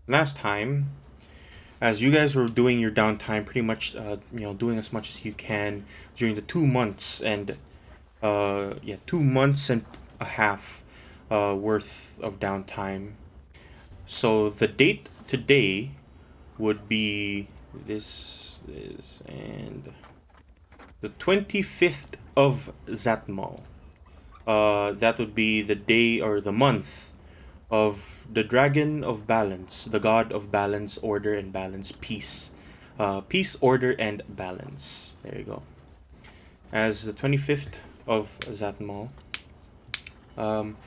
Last time, as you guys were doing your downtime, pretty much, doing as much as you can during the 2 months and 2 months and a half worth of downtime. So the date today would be this and the 25th of Zatmal. That would be the day or the month of the Dragon of Balance, the God of Balance, Order, and Balance, Peace. Peace, Order, and Balance. There you go. As the 25th of Zatmal. Um,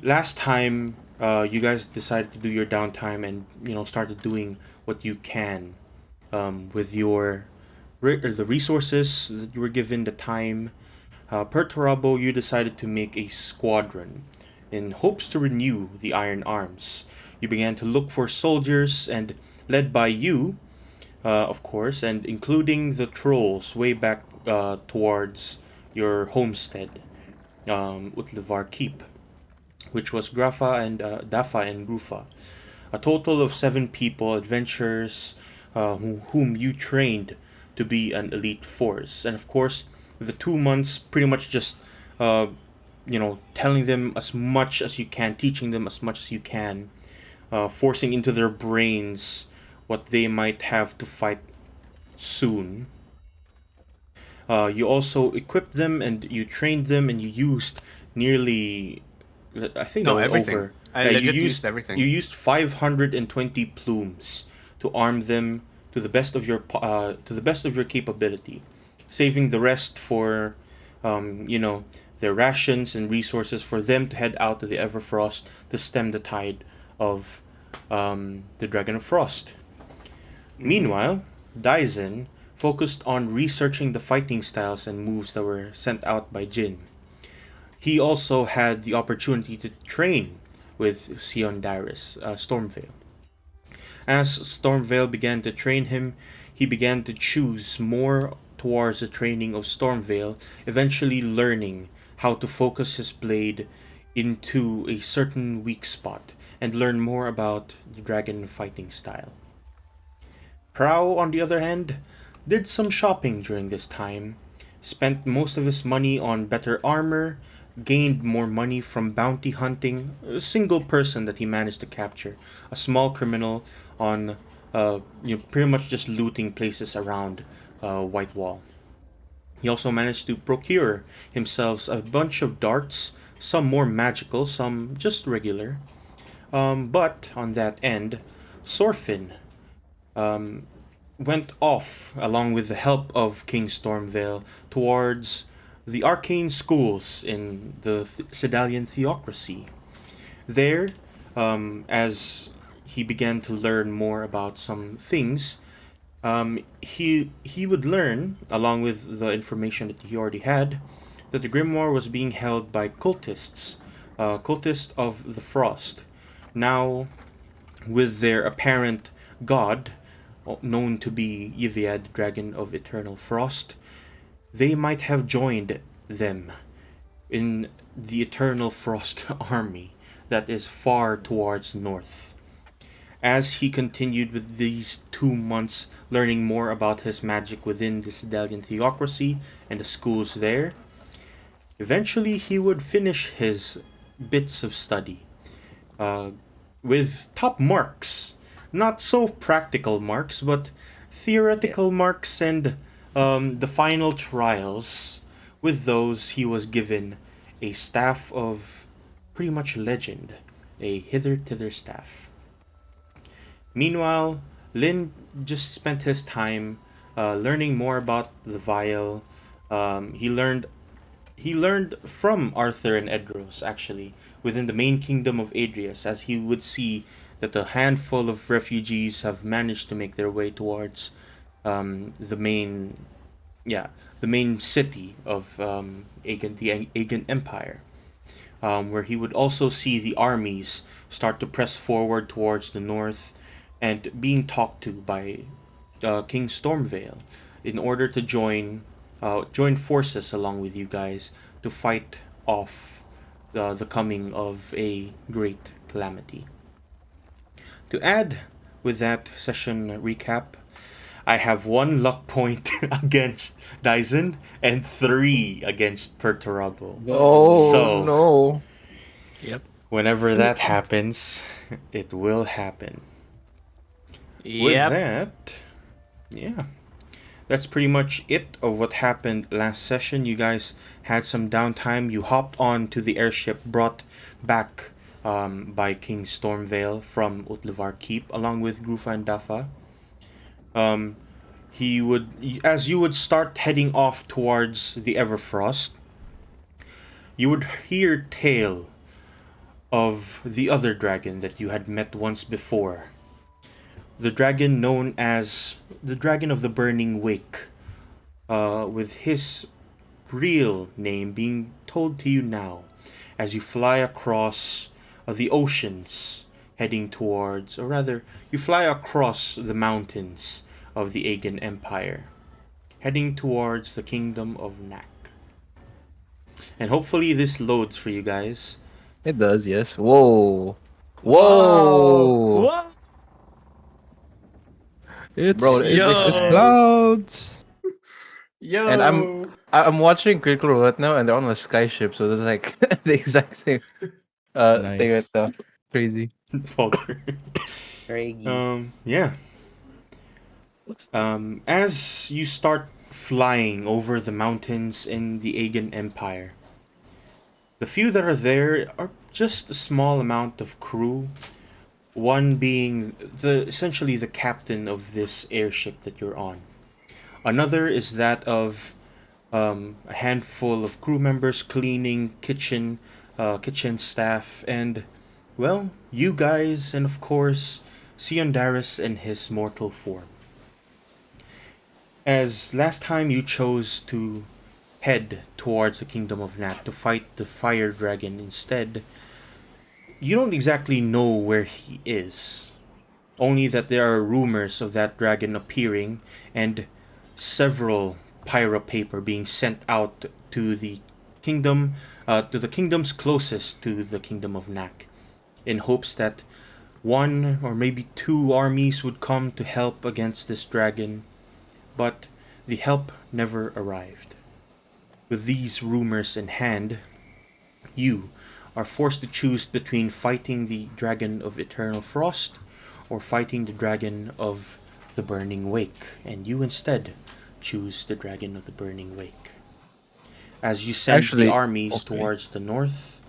Last time, you guys decided to do your downtime and, started doing what you can with the resources that you were given, the time. Per Torabo, you decided to make a squadron in hopes to renew the Iron Arms. You began to look for soldiers, and led by you, of course, and including the trolls way back towards your homestead, Utlivar Keep, which was Grafa and Dafa and Grufa. A total of 7 people, adventurers, whom you trained to be an elite force. And of course, the 2 months pretty much just, telling them as much as you can, teaching them as much as you can, forcing into their brains what they might have to fight soon. You also equipped them and you trained them and you used nearly, I think that No, was everything. over. I Yeah, legit used you everything. used 520 plumes to arm them to the best of your capability, saving the rest for, their rations and resources for them to head out to the Everfrost to stem the tide of the Dragon of Frost. Mm-hmm. Meanwhile, Daisen focused on researching the fighting styles and moves that were sent out by Jin. He also had the opportunity to train with Sion Darius, Stormveil. As Stormveil began to train him, he began to choose more towards the training of Stormveil, eventually learning how to focus his blade into a certain weak spot and learn more about the dragon fighting style. Prow, on the other hand, did some shopping during this time, spent most of his money on better armor, gained more money from bounty hunting, a single person that he managed to capture, a small criminal on pretty much just looting places around White Wall. He also managed to procure himself a bunch of darts, some more magical, some just regular. But on that end, Sorfin um, went off, along with the help of King Stormveil, towards the arcane schools in the Sedalian theocracy. There, as he began to learn more about some things, he would learn, along with the information that he already had, that the grimoire was being held by cultists, cultists of the Frost. Now, with their apparent god, known to be Yviad, Dragon of Eternal Frost, they might have joined them in the Eternal Frost army that is far towards north. As he continued with these 2 months learning more about his magic within the Sedalian theocracy and the schools there, eventually he would finish his bits of study uh, with top marks. Not so practical marks, but Yeah. theoretical marks and the final trials. With those, he was given a staff of pretty much legend, a hither tither staff. Meanwhile, Lin just spent his time learning more about the vial. He learned from Arthur and Edros, actually, within the main kingdom of Adrius, as he would see that a handful of refugees have managed to make their way towards the main, yeah, the main city of the Aegon Empire, where he would also see the armies start to press forward towards the north and being talked to by King Stormveil in order to join forces along with you guys to fight off the coming of a great calamity. To add with that session recap, I have 1 luck point against Dyson and 3 against Perturabo. Oh So, no. Yep. whenever that happens, it will happen. With Yep. that, yeah. That's pretty much it of what happened last session. You guys had some downtime. You hopped on to the airship brought back by King Stormvale from Utlivar Keep, along with Grufa and Dafa. He would, as you would start heading off towards the Everfrost, you would hear tale of the other dragon that you had met once before. The dragon known as the Dragon of the Burning Wake, with his real name being told to you now as you fly across the oceans heading towards, or rather, you fly across the mountains of the Aegon Empire, heading towards the kingdom of Nak. And hopefully this loads for you guys. It does, yes. Whoa. Whoa. Whoa. It's Bro, it's Yo. clouds. Yo. and I'm watching Critical Role right now, and they're on a skyship, so there's like the exact same thing right Nice. now. Crazy. Poker. Yeah. As you start flying over the mountains in the Aegon Empire, the few that are there are just a small amount of crew. One being essentially the captain of this airship that you're on. Another is that of a handful of crew members cleaning kitchen staff, and well, you guys, and of course Siondaris in his mortal form. As last time you chose to head towards the kingdom of Nat to fight the fire dragon instead, you don't exactly know where he is. Only that there are rumors of that dragon appearing and several pyro paper being sent out to the kingdom, to the kingdoms closest to the kingdom of Nak, in hopes that 1 or maybe 2 armies would come to help against this dragon, but the help never arrived. With these rumors in hand, you are forced to choose between fighting the dragon of eternal frost or fighting the dragon of the burning wake, and you instead choose the dragon of the burning wake. As you send the armies towards the north,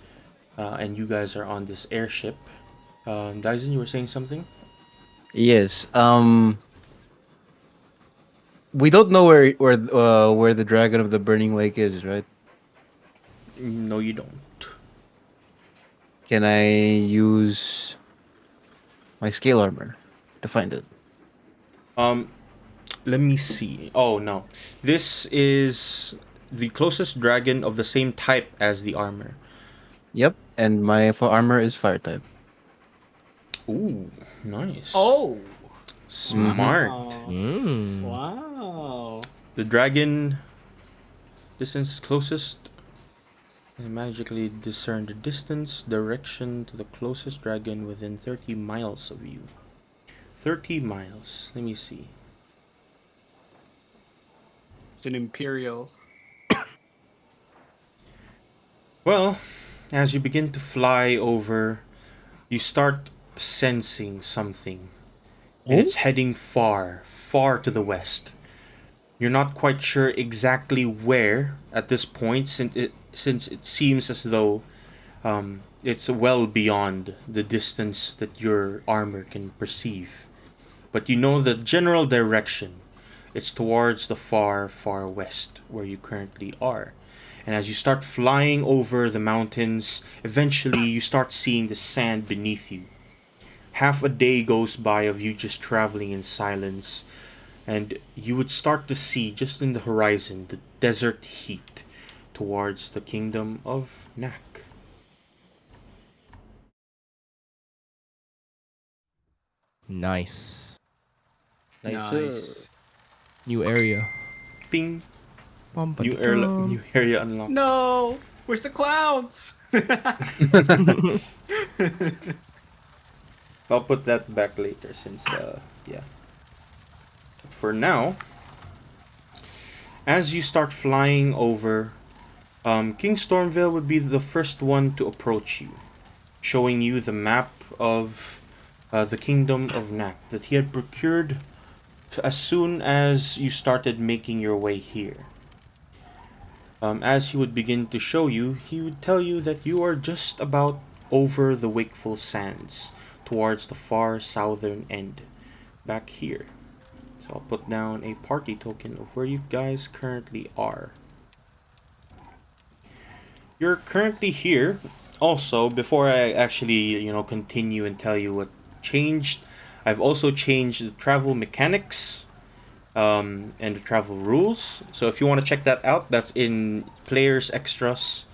and you guys are on this airship, Dyson, you were saying something? Yes. We don't know where the Dragon of the Burning Wake is, right? No, you don't. Can I use my scale armor to find it? Let me see. Oh no, this is the closest dragon of the same type as the armor. Yep, and my armor is fire type. Ooh, nice. Oh. Smart. Mm. Wow. The dragon distance closest and magically discern the distance direction to the closest dragon within 30 miles of you. 30 miles. Let me see. It's an imperial. Well, as you begin to fly over, you start sensing something. And it's heading far, far to the west. You're not quite sure exactly where at this point, since it seems as though it's well beyond the distance that your armor can perceive. But you know the general direction. It's towards the far, far west where you currently are. And as you start flying over the mountains, eventually you start seeing the sand beneath you. Half a day goes by of you just traveling in silence, and you would start to see just in the horizon the desert heat towards the kingdom of Nak. Nice. Nice. New area. Ping! Bum, New ba-da-dum. area unlocked. No. Where's the clouds? I'll put that back later since yeah. But for now, as you start flying over, King Stormvale would be the first one to approach you, showing you the map of the Kingdom of Nak that he had procured as soon as you started making your way here. As he would begin to show you, he would tell you that you are just about over the Wakeful Sands, towards the far southern end, back here. So I'll put down a party token of where you guys currently are. You're currently here. Also, before I actually, continue and tell you what changed, I've also changed the travel mechanics and the travel rules. So if you want to check that out, that's in Players Extras.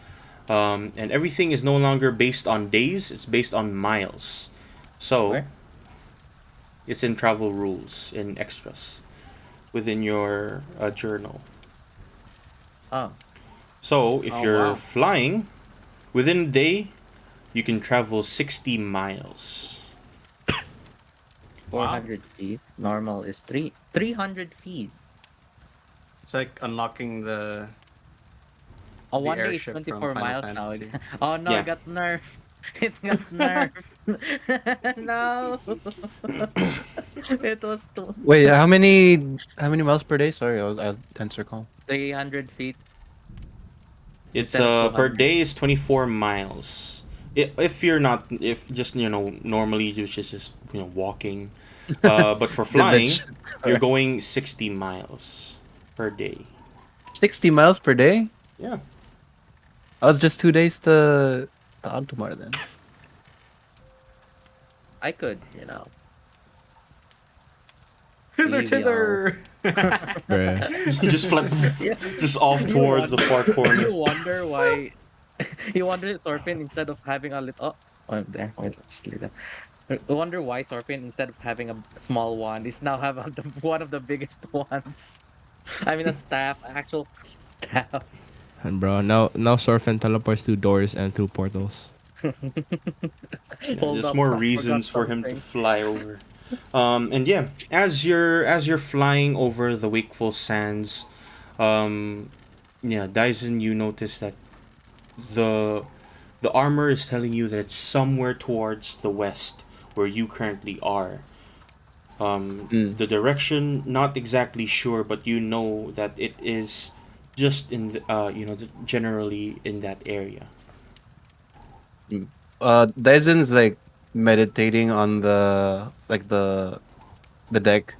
And everything is no longer based on days, it's based on miles. So, Where? it's in travel rules, in Extras, within your journal. Oh. So, if Oh, you're wow. flying, within a day, you can travel 60 miles. 400 feet. Normal is 300 feet. It's like unlocking Oh, the one day is airship from 24 Final miles now. Fantasy. Oh no, Yeah. it got nerfed. It got nerfed. No. It was Wait, how many miles per day? Sorry, I was tense recall. 300 feet It's instead of per 200. day is 24 miles. If you're not, if just normally you're just walking, but for flying, Dimension. you're going 60 miles per day. 60 miles per day? Yeah. I was just 2 days to Altomar then. I could, Hither, maybe I'll. tither! Bruh. You just flip, Yeah. just off You towards the far corner. You wonder why. You wonder Sorpin instead of having a little. Oh, I'm there. Wait, just leave that. I wonder why Sorpin instead of having a small one is now have one of the biggest ones. I mean, a staff, actual staff. And bro, now Surfing teleports through doors and through portals. Yeah, Hold there's up, more I forgot reasons for him to something. fly over. And yeah, as you're flying over the Wakeful Sands, yeah, Dyson, you notice that the the armor is telling you that it's somewhere towards the west where you currently are. Mm. The direction, not exactly sure, but you know that it is just in the generally in that area. Mm. Daizen's like meditating on the deck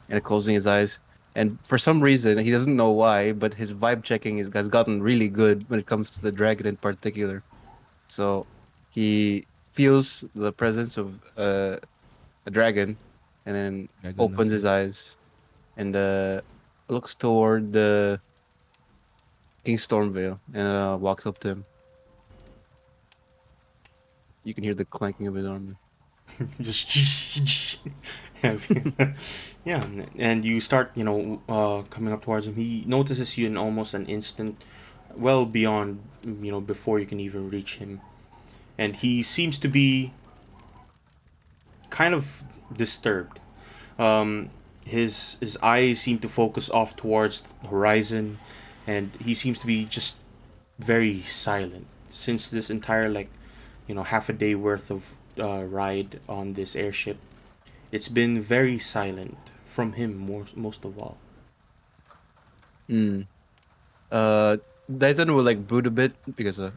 and closing his eyes. And for some reason, he doesn't know why, but his vibe checking has gotten really good when it comes to the dragon in particular. So he feels the presence of a dragon, and then opens Vaedanys. his eyes and looks toward the King Stormvale and walks up to him. You can hear the clanking of his armor. Just yeah, and you start coming up towards him. He notices you in almost an instant, well beyond before you can even reach him, and he seems to be kind of disturbed. um his eyes seem to focus off towards the horizon, and he seems to be just very silent since this entire half a day worth of ride on this airship. It's been very silent from him most of all. Mm. Uh, Daisen will like brood a bit because I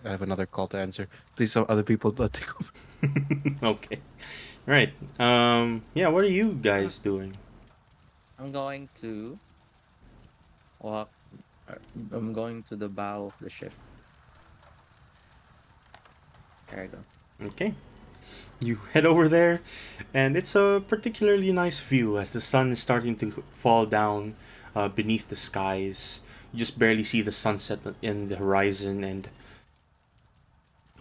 have another call to answer. Please, some other people take over. Okay. Right. Yeah, what are you guys doing? I'm going to walk. uh, I'm going to the bow of the ship. There I go. Okay. You head over there, and it's a particularly nice view as the sun is starting to fall down beneath the skies. You just barely see the sunset in the horizon, and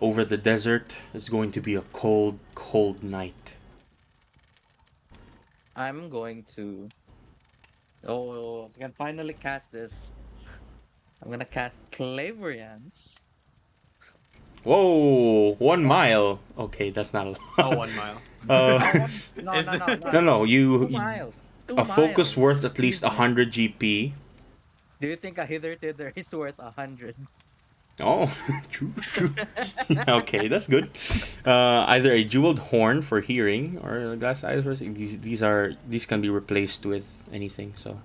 over the desert is going to be a cold, cold night. I'm going to. Oh, I can finally cast this. I'm gonna cast Clairvoyance. Whoa, 1 mile. Okay, that's not a lot. Oh, 1 mile. Uh, No, Is no, no, it- no. no, no. 2 miles. A 2 focus miles. worth at least Jesus. 100 GP. Do you think a hither tither is worth 100? Oh, true, true. Okay, that's good. Either a jeweled horn for hearing or a glass eyes for seeing. These can be replaced with anything. So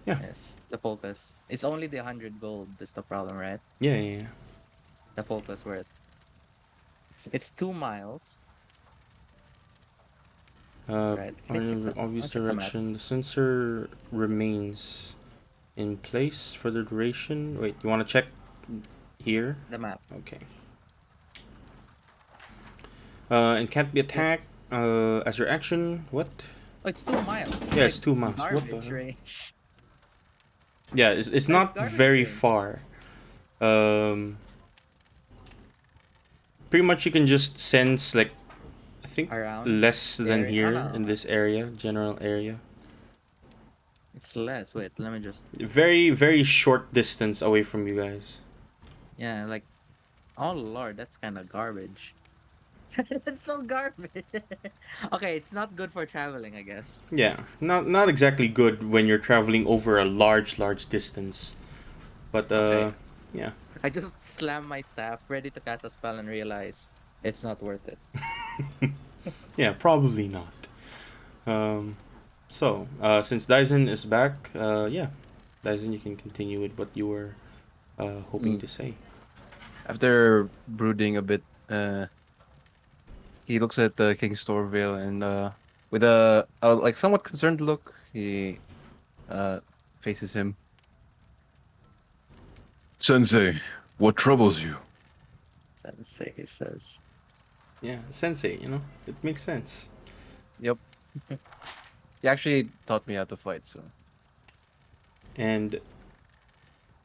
yeah, Yes, the focus. It's only the 100 gold. That's the problem, right? yeah, yeah. Yeah. The focus worth. It's 2 miles, right? Can I check On the? the obvious I'll check the map. direction, the sensor remains in place for the duration. Wait, you want to check here? The map. Okay. And can't be attacked. It's As your action, what? oh, it's 2 miles. It's Yeah, like it's 2 miles. What the garbage hell? range. Yeah, it's Like not garbage very range. far. Um, Pretty much you can just sense like I think Around less the than area. Oh, here no, in this area, general area. it's less. Wait, let me just. Very very short distance away from you guys. Yeah, like. Oh lord, that's kind of garbage. That's so garbage. Okay, it's not good for traveling, I guess. Yeah, not exactly good when you're traveling over a large distance. But Okay, yeah. I just slam my staff, ready to cast a spell, and realize it's not worth it. Yeah, probably not. Since Dyson is back, yeah, Dyson, you can continue with what you were hoping Mm. to say. After brooding a bit, he looks at King Storvale and with a like somewhat concerned look, he uh, faces him. Sensei, what troubles you? Sensei says. Yeah, Sensei, it makes sense. Yep, he actually taught me how to fight. So And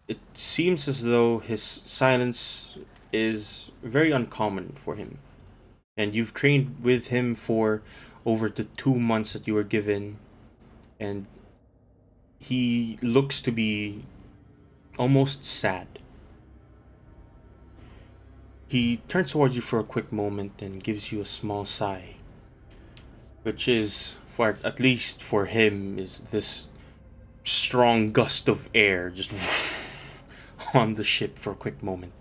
it seems as though his silence is very uncommon for him. And you've trained with him for over the 2 months that you were given, and he looks to be almost sad. He turns towards you for a quick moment and gives you a small sigh, which is, for at least for him, is this strong gust of air just on the ship for a quick moment.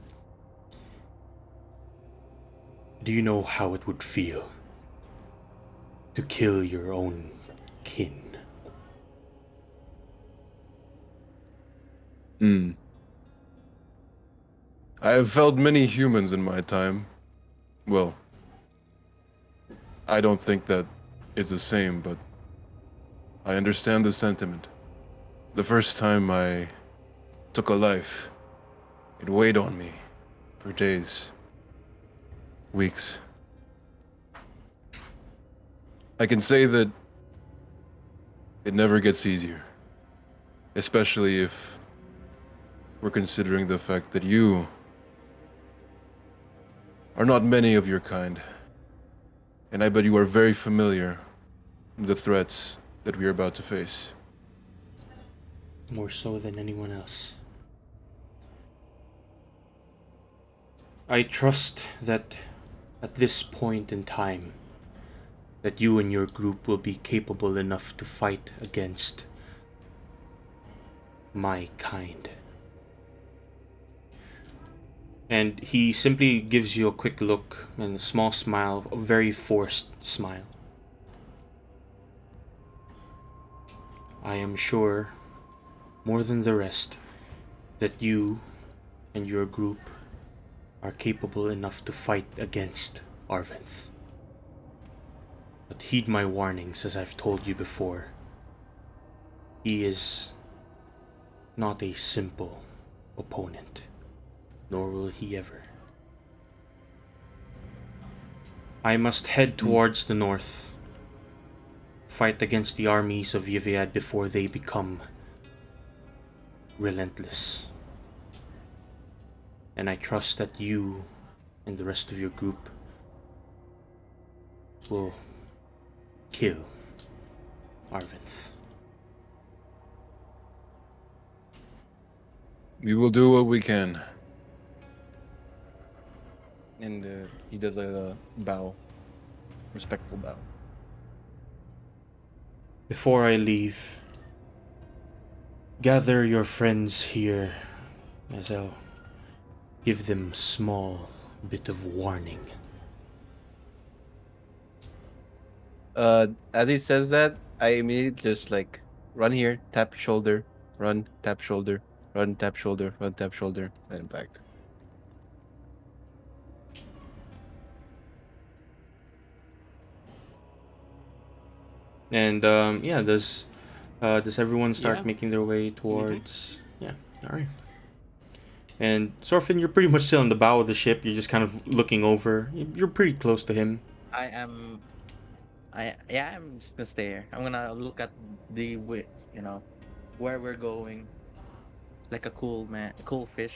Do you know how it would feel to kill your own kin? Hmm. I have felled many humans in my time. Well, I don't think that is the same, but I understand the sentiment. The first time I took a life, it weighed on me for days, weeks. I can say that it never gets easier, especially if we're considering the fact that you are not many of your kind. And I bet you are very familiar with the threats that we are about to face. More so than anyone else. I trust that at this point in time, that you and your group will be capable enough to fight against my kind. And he simply gives you a quick look and a small smile, a very forced smile. I am sure, more than the rest, that you and your group are capable enough to fight against Arventh. But heed my warnings, as I've told you before. He is not a simple opponent, nor will he ever. I must head towards the north, fight against the armies of Yviad before they become relentless. And I trust that you and the rest of your group will kill Arventh. We will do what we can. and he does a bow, respectful bow. Before I leave, gather your friends here as I'll give them small bit of warning. As he says that, I immediately just like run here, tap shoulder, run, tap shoulder, run, tap shoulder, run, tap shoulder, and back. And yeah, does everyone start Yeah. making their way towards? Yeah, all right. And Sorfin, you're pretty much still on the bow of the ship. You're just kind of looking over. You're pretty close to him. I'm just gonna stay here. I'm gonna look at you know, where we're going, like a cool fish.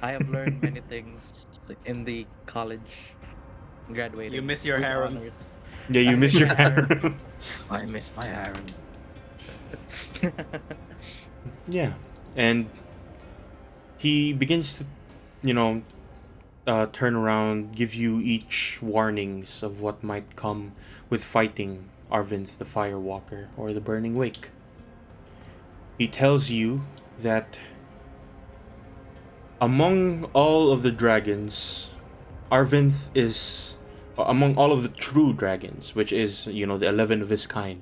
I have learned many things in the college, graduating. You miss your with harem. honors. Yeah, you I miss miss your my harem. harem. I miss my harem. Yeah, and he begins to, you know, turn around, give you each warnings of what might come with fighting Arvinth the Firewalker or the Burning Wake. He tells you that among all of the dragons, Arvinth is among all of the true dragons, which is, you know, the 11 of his kind.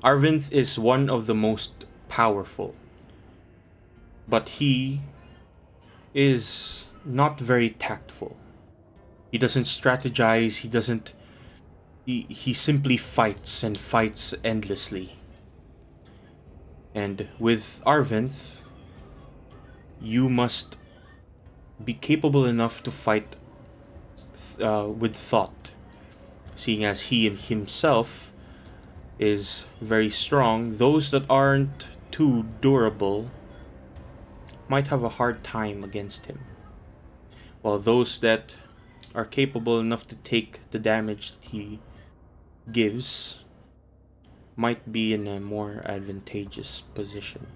Arvinth is one of the most powerful, but he is not very tactful. He doesn't strategize, he simply fights and fights endlessly. And with Arvinth, you must be capable enough to fight with thought, seeing as he himself is very strong. Those that aren't too durable might have a hard time against him, while those that are capable enough to take the damage that he gives might be in a more advantageous position.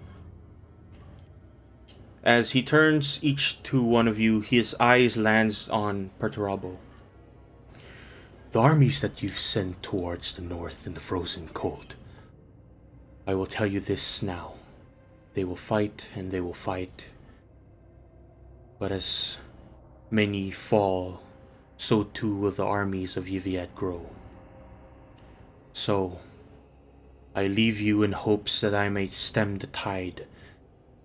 As he turns each to one of you, his eyes lands on Perturabo. The armies that you've sent towards the north in the frozen cold, I will tell you this now. They will fight and they will fight. But as many fall, so too will the armies of Yviad grow. So, I leave you in hopes that I may stem the tide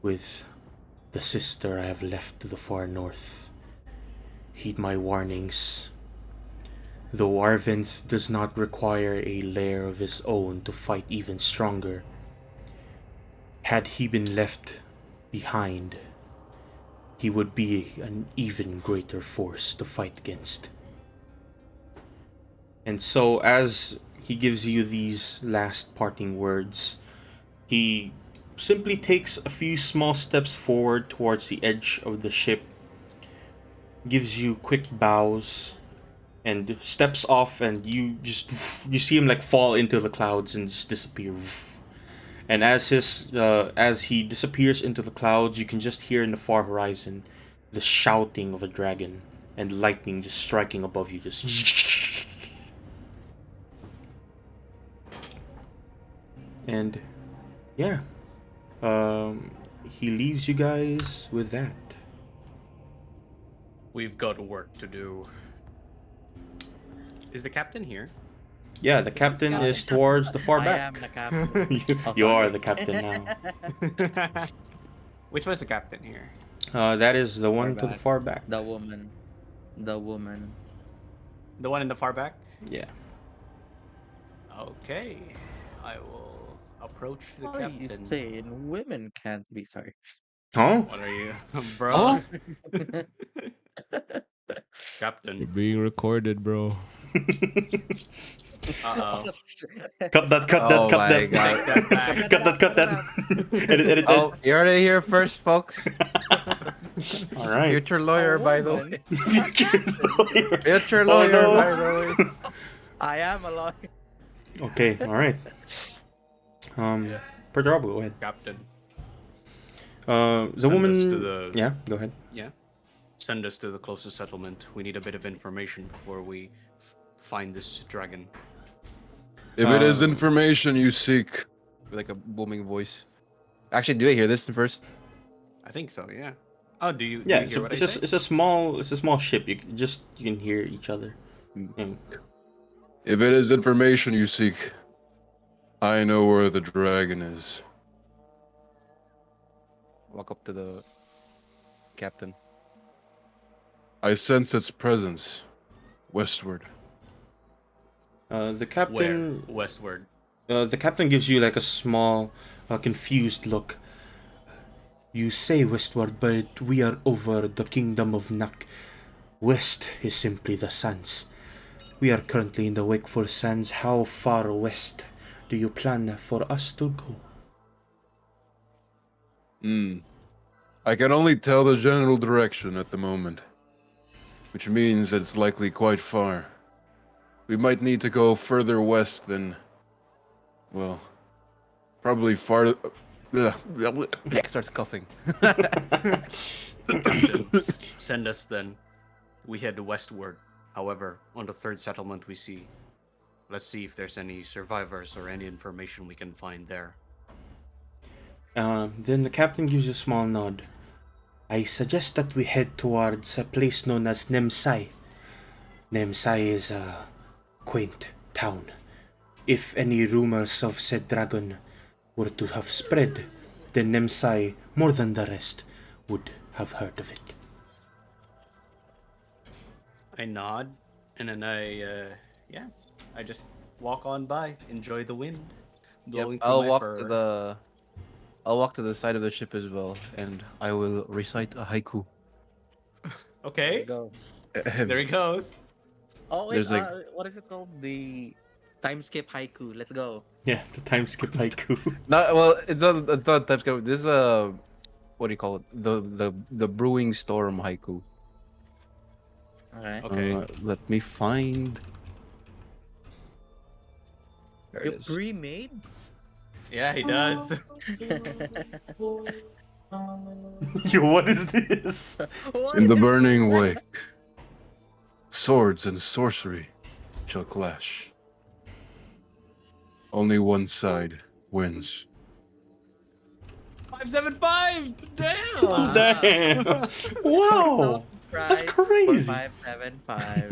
with the sister I have left to the far north. Heed my warnings. Though Arvinth does not require a lair of his own to fight even stronger, had he been left behind, he would be an even greater force to fight against. And so, as he gives you these last parting words, he simply takes a few small steps forward towards the edge of the ship, gives you quick bows, and steps off, and you see him like fall into the clouds and just disappear. And as he disappears into the clouds, you can just hear in the far horizon the shouting of a dragon and lightning just striking above you, just. And yeah, he leaves you guys with that. We've got work to do. Is the captain here? Yeah, the captain is towards the far I back. am the captain. you Oh, you are sorry. the captain now. Which was the captain here? That is the one Far to the back. far back. The woman. The woman. The one in the far back? Yeah. Okay. I will approach the What are you captain. saying? Women can't be sorry. Huh? What are you, bro? You're Captain. being recorded, bro. Uh-oh. Cut that! Cut Oh that! Cut my that! God. Take that back. Cut that! Cut that! Edit! Oh, you heard it here first, folks. All right. Future lawyer, by the way. Future lawyer. Future Oh, lawyer, no. by the way. I am a lawyer. Okay. All right. Perturabo, go ahead. Captain. The Send woman. us to the- Yeah. Go ahead. Yeah. Send us to the closest settlement. We need a bit of information before we find this dragon. If it is Uh, information you seek, With like a booming voice. Actually, do I hear this first? I think so. Yeah. Oh, do you? yeah, Do you hear what I it's say? a small ship. You can hear each other. Mm. if it is information you seek, I know where the dragon is. Walk up to the captain. I sense its presence westward. The Where? captain Westward. the captain gives you like a small, confused look. You say westward, but we are over the kingdom of Nak. West is simply the sands. We are currently in the Wakeful Sands. How far west do you plan for us to go? I can only tell the general direction at the moment, which means that it's likely quite far. We might need to go further west than, well, probably far. Jack starts coughing. Send us then. We head westward. However, on the third settlement we see. Let's see if there's any survivors or any information we can find there. Then the captain gives you a small nod. I suggest that we head towards a place known as Nemsai. Nemsai is a quaint town. If any rumors of said dragon were to have spread, then Nemsai, more than the rest, would have heard of it. I nod, and then I just walk on by, enjoy the wind blowing through I'll my walk fur. to the. I'll walk to the side of the ship as well, and I will recite a haiku. Okay, Go. there he goes. Oh wait, There's, like- what is it called? The time skip haiku. Let's go. Yeah, the time skip haiku. No, well, it's not type script. This is a what do you call it? The brewing storm haiku. Okay. Okay. Let me find. There You it is. pre-made? Yeah, he does. Yo, what is this? What In the is burning that? wake, swords and sorcery shall clash. Only one side wins. 575. Damn. Damn! Wow! That's crazy. 575.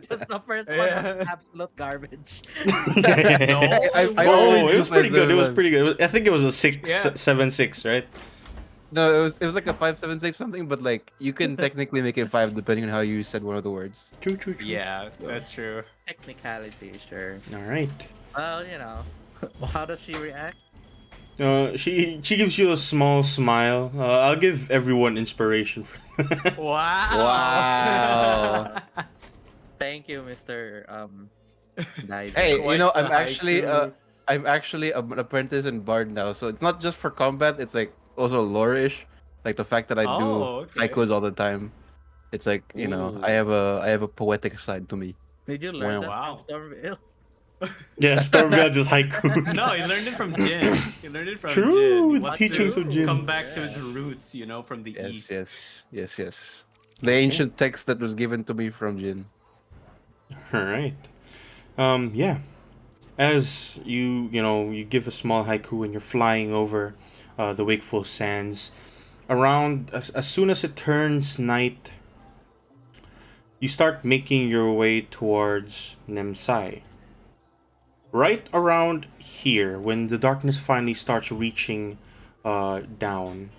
Just the first one was Yeah. absolute garbage. No. I Oh, always it was do pretty good. It was 575. pretty good. I think it was a 676, right? No, it was like a 576 something, but like you can technically make it 5 depending on how you said one of the words. True, true, true. Yeah, that's true. Technicality, sure. All right. Well, you know. How does she react? She gives you a small smile. I'll give everyone inspiration. Wow. Wow. Thank you, Mr. Dive. Hey, you Quite know, the I'm actually an apprentice in bard now, so it's not just for combat. It's like also lore-ish, like the fact that I do Okay. haikus all the time. It's like you know, Ooh. I have a poetic side to me. Did you learn that Wow. from Stormville? Yeah, Stormville just haiku. No, he learned it from Jin. He learned it from True, Jin. He the wants teachings to of Jin. come back to his roots, you know, from the east. Yes. The ancient text that was given to me from Jin. All right. Yeah. As you give a small haiku and you're flying over the Wakeful Sands, around as soon as it turns night, you start making your way towards Nemsai. Right around here, when the darkness finally starts reaching down.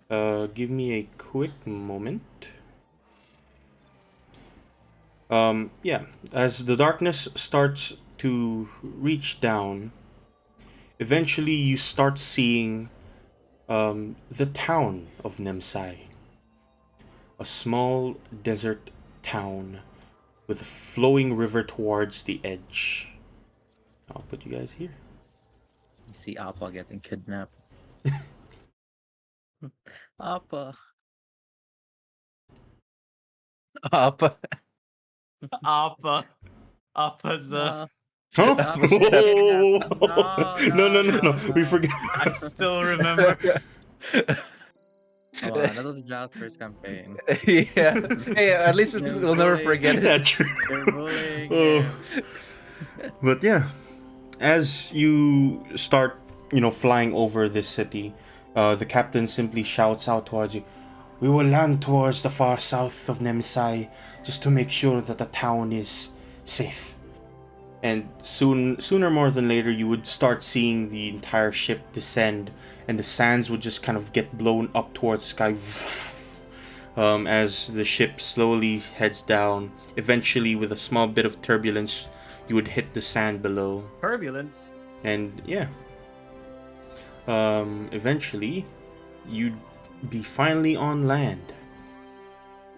Give me a quick moment. Yeah, as the darkness starts to reach down, eventually you start seeing the town of Nemsai. A small desert town with a flowing river towards the edge. I'll put you guys here. You see Appa getting kidnapped. Appa. Appa. Appa. Appa's No. Huh? No, No, no, no, no. We no. forgot. I still remember. Come on, that was Giles' first campaign. Yeah. Hey, at least You're we'll never bullying forget him. it. Yeah, true. You're bullying Oh. him. But yeah, as you start, flying over this city, the captain simply shouts out towards you, "We will land towards the far south of Nemesis just to make sure that the town is safe." And sooner more than later, you would start seeing the entire ship descend, and the sands would just kind of get blown up towards the sky. As the ship slowly heads down, eventually with a small bit of turbulence, you would hit the sand below. Turbulence. And yeah, eventually, you'd be finally on land.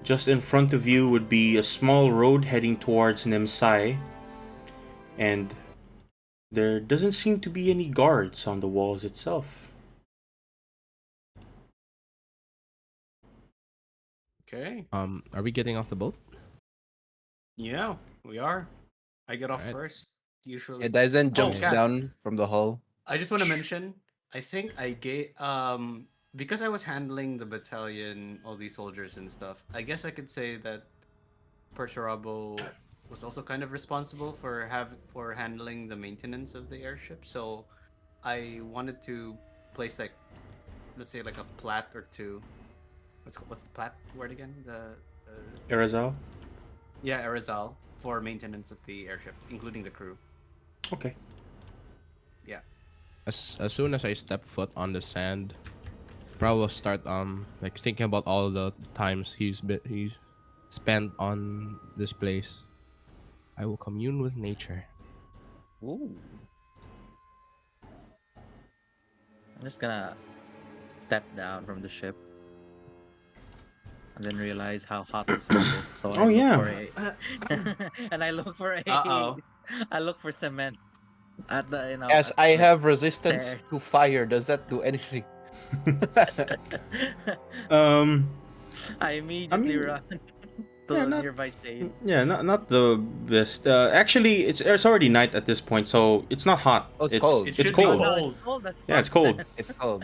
Just in front of you would be a small road heading towards Nemsai, and there doesn't seem to be any guards on the walls itself. Okay. Are we getting off the boat? Yeah, we are. I get off Alright. first, usually. Yeah, Daisen jumps Cass. down from the hull. I just want to mention, I think I gave because I was handling the battalion, all these soldiers and stuff. I guess I could say that Perturabo was also kind of responsible for handling the maintenance of the airship. So I wanted to place like, let's say like a plat or two. What's the plat word again? Erazal? Yeah, Arizal for maintenance of the airship, including the crew. Okay. Yeah. As soon as I step foot on the sand, probably will start like thinking about all the times he's spent on this place. I will commune with nature. Ooh. I'm just gonna step down from the ship and then realize how hot the sand is. So I Oh, look yeah. for and I look for Uh-oh. I look for cement at the Yes, I have resistance there. to fire. Does that do anything? Um, I immediately mean, run to yeah, the not- nearby shade. yeah, not the best. Actually, it's already night at this point, so it's not hot. Oh, it's cold. It It's should be cold. cold. Oh, that's Yeah, it's fun. cold. It's cold.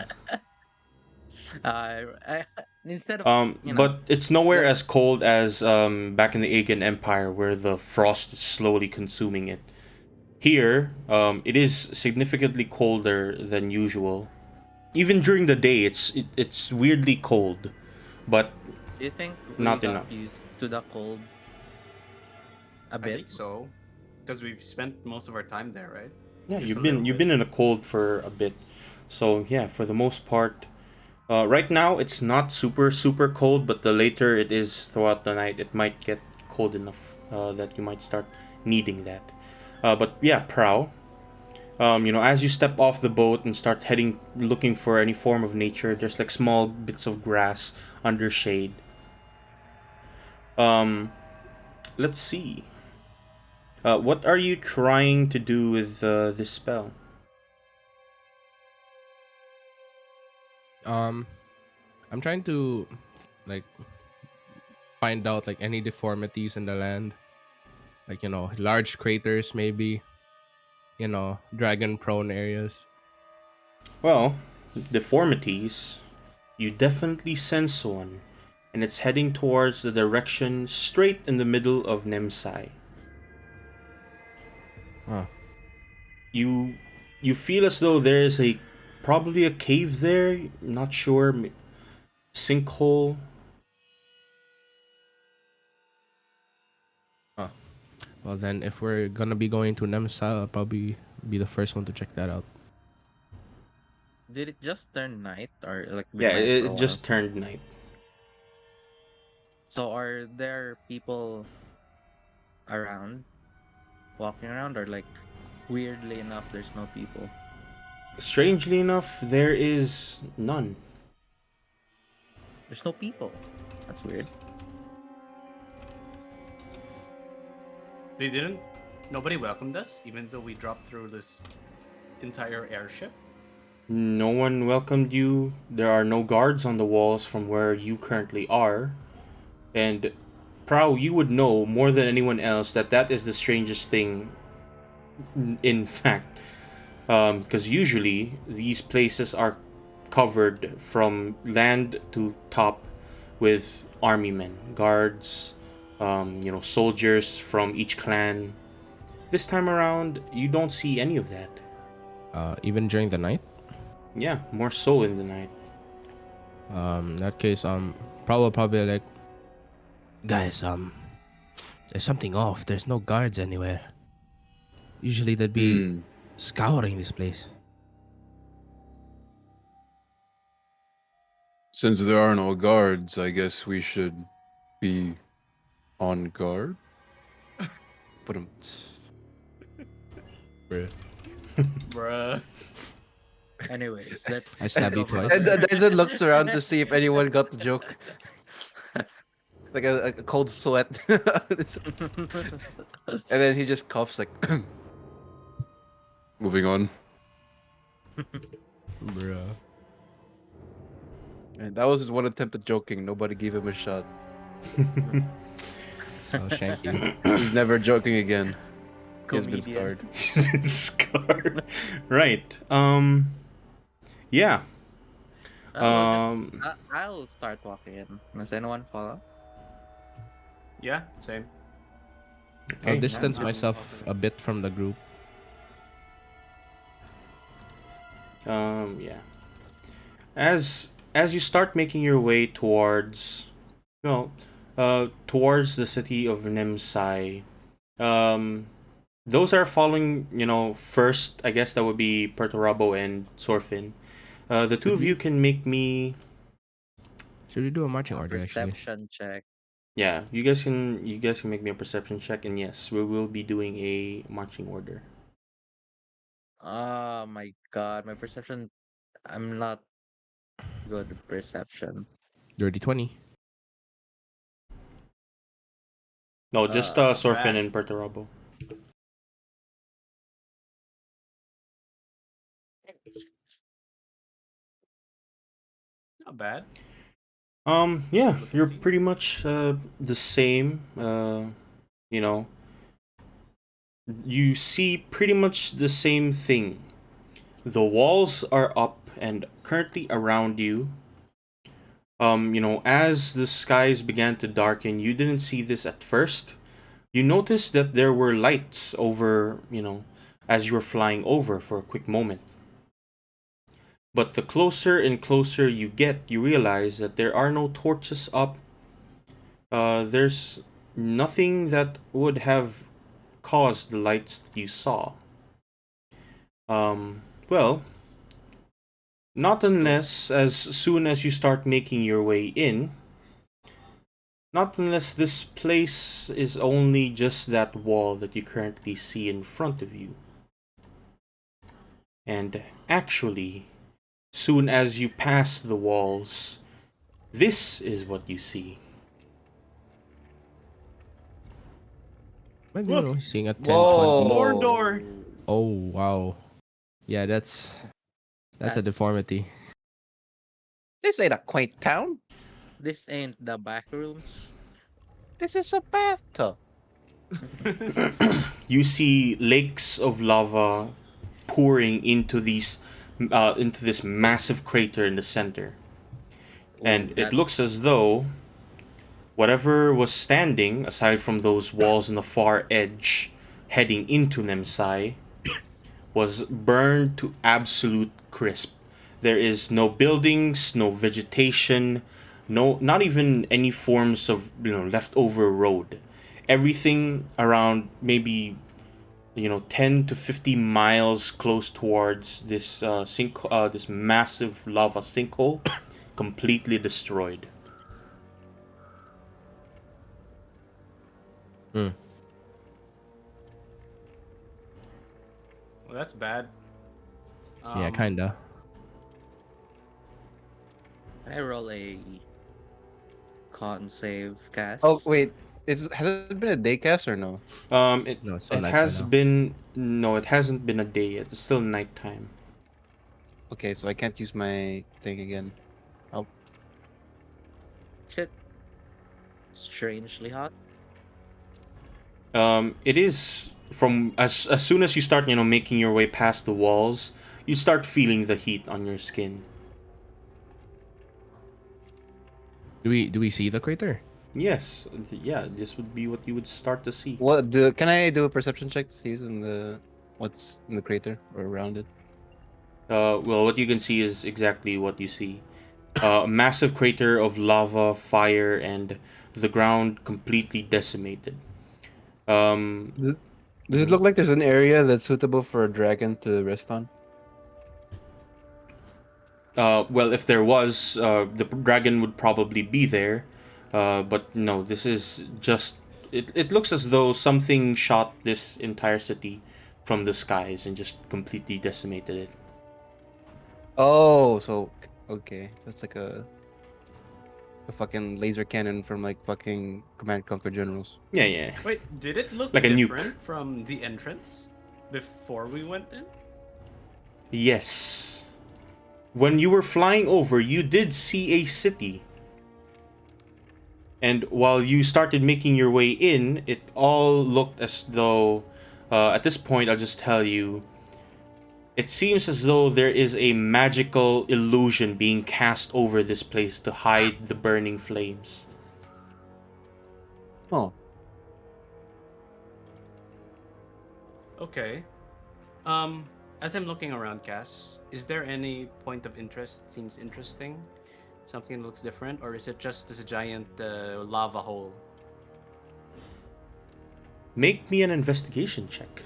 Instead of But it's nowhere let- as cold as back in the Aegean Empire, where the frost is slowly consuming it. Here, it is significantly colder than usual. Even during the day, it's weirdly cold, but do you think we not got enough. used to the cold a I bit? think so, because we've spent most of our time there, right? yeah, Just you've a been little you've bit. been in the cold for a bit, so yeah, for the most part, right now it's not super cold, but the later it is throughout the night, it might get cold enough that you might start needing that. But yeah, Prow. As you step off the boat and start heading, looking for any form of nature, there's like small bits of grass under shade. Let's see. What are you trying to do with this spell? I'm trying to like find out like any deformities in the land, like large craters maybe, dragon prone areas. Well, deformities. You definitely sense one, and it's heading towards the direction straight in the middle of Nemsai. Huh. You you feel as though there is probably a cave there. Not sure. Sinkhole. Huh. Well then, if we're gonna be going to Nemsa, I'll probably be the first one to check that out. Did it just turn night or like been Yeah, night for a it while? just turned night. So are there people around, walking around, or like weirdly enough, there's no people? Strangely enough, there is none. There's no people. That's weird. They didn't. Nobody welcomed us, even though we dropped through this entire airship. No one welcomed you. There are no guards on the walls from where you currently are. And Prow, you would know more than anyone else that is the strangest thing, in fact. Because usually these places are covered from land to top with army men, guards, soldiers from each clan. This time around, you don't see any of that. Even during the night. Yeah, more so in the night. In that case, probably like, guys, there's something off. There's no guards anywhere. Usually they'd be Hmm. scouring this place. Since there are no guards, I guess we should be on guard. Put him. Bruh. Bruh. Anyways, let's I stabbed you cover twice. And Dyson looks around to see if anyone got the joke. Like a cold sweat. And then he just coughs like. Moving on. Bruh. And that was his one attempt at joking. Nobody gave him a shot. Oh, Shanky. He's never joking again. He's been Comedian. scarred. Scarred. Right. Yeah. I'll start walking in. Does anyone follow? Yeah, same. I'll Okay. distance I'm myself a bit from the group. Yeah. As you start making your way towards, towards the city of Nimsai, those are following, first, I guess that would be Perturabo and Sorfin. The two of you can make me, Should we do a marching order actually? Perception check. yeah, you guys can make me a perception check, and yes, we will be doing a marching order. Oh my god, my perception. I'm not good at perception. Dirty 20. No, just Sorfin bad. and Perturabo. Not bad. Yeah, you're pretty much the same. You know, you see pretty much the same thing. The walls are up and currently around you. As the skies began to darken, you didn't see this at first. You noticed that there were lights over, as you were flying over for a quick moment. But the closer and closer you get, you realize that there are no torches up. There's nothing that would have caused the lights that you saw. Well, not unless as soon as you start making your way in. Not unless this place is only just that wall that you currently see in front of you. And actually, soon as you pass the walls, this is what you see. Maybe we're only seeing a 10, Whoa. 20. Mordor. Oh, wow. Yeah, that's a deformity. This ain't a quaint town. This ain't the back rooms. This is a bathtub. You see lakes of lava pouring into this massive crater in the center. And it looks as though whatever was standing, aside from those walls on the far edge heading into Nemsai, was burned to absolute crisp. There is no buildings, no vegetation, not even any forms of leftover road. Everything around maybe 10 to 50 miles close towards this this massive lava sinkhole, completely destroyed. Hmm. Well, that's bad. Yeah, kinda. Can I roll a con save cast? Oh wait, has it been a day cast or no? It No, it's still it night has by now. been no, it hasn't been a day yet. It's still nighttime. Okay, so I can't use my thing again. Is it strangely hot? It is from as soon as you start making your way past the walls, you start feeling the heat on your skin. Do we see the crater? Yes, yeah, this would be what you would start to see. Can I do a perception check to see what's in the crater or around it? Well, what you can see is exactly what you see. A massive crater of lava, fire, and the ground completely decimated. Um, Does it look like there's an area that's suitable for a dragon to rest on? well, if there was, the dragon would probably be there. But no, this is just. It looks as though something shot this entire city from the skies and just completely decimated it. Oh, so okay, so it's like a fucking laser cannon from like fucking Command and Conquer Generals. Yeah, yeah. Wait, did it look Like a nuke. different from the entrance before we went in? Yes. When you were flying over, you did see a city. And while you started making your way in, it all looked as though, at this point, I'll just tell you, it seems as though there is a magical illusion being cast over this place to hide the burning flames. Oh, Okay. As I'm looking around, Cass, is there any point of interest that seems interesting? Something that looks different, or is it just this giant lava hole? Make me an investigation check.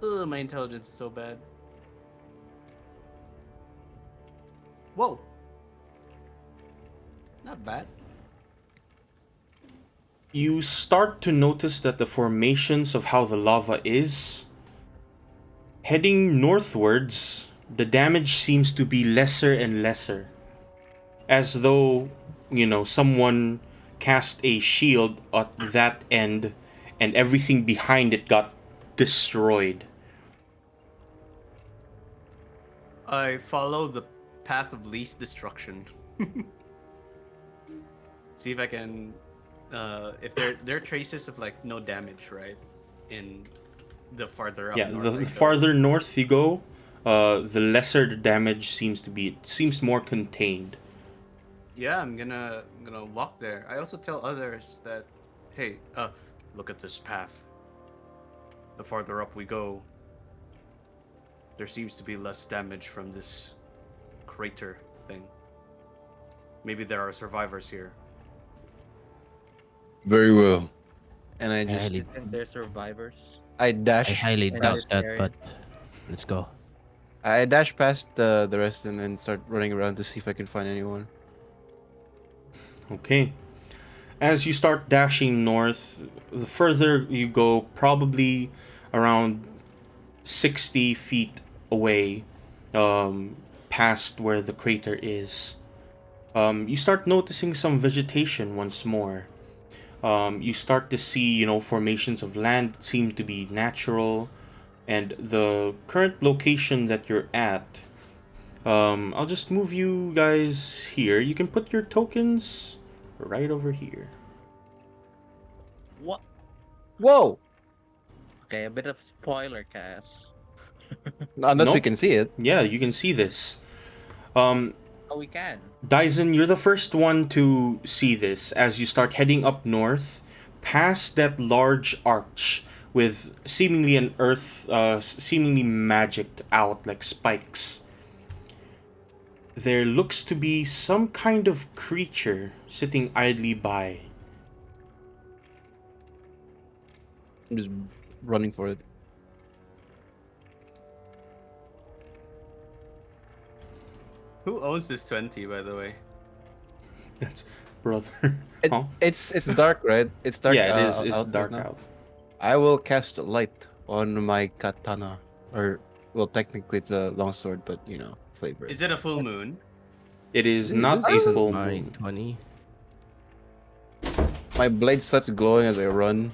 Ugh, my intelligence is so bad. Whoa. Not bad. You start to notice that the formations of how the lava is heading northwards, the damage seems to be lesser and lesser, as though, someone cast a shield at that end and everything behind it got destroyed. I follow the path of least destruction. See if I can. If there are traces of like no damage, right? In the farther up. Yeah, north the I go. farther north you go, the lesser the damage seems to be. It seems more contained. Yeah, I'm gonna walk there. I also tell others that, hey, look at this path. The farther up we go, there seems to be less damage from this crater thing. Maybe there are survivors here. Very well. and I just highly, And they're survivors. I I dash highly in doubt this that, area. but let's go. I dash past the rest and then start running around to see if I can find anyone. Okay. As you start dashing north, the further you go, probably around 60 feet away, past where the crater is, you start noticing some vegetation once more. You start to see, formations of land that seem to be natural, and the current location that you're at. I'll just move you guys here. You can put your tokens right over here. What? Whoa! Okay, a bit of spoiler, Cass. Unless we Nope. can see it. Yeah, you can see this. Um, Oh, we can. Dyson, you're the first one to see this as you start heading up north, past that large arch with seemingly an earth, seemingly magicked out like spikes. There looks to be some kind of creature sitting idly by. I'm just running for it. Who owns this 20, by the way? That's brother. It- Huh? It's dark, right? It's dark. Yeah, it is. It's out right dark now. out. I will cast light on my katana, or well, technically it's a longsword, but flavor. Is it a full moon? It is Dude, not this a isn't full mine, moon. 20. My blade starts glowing as I run.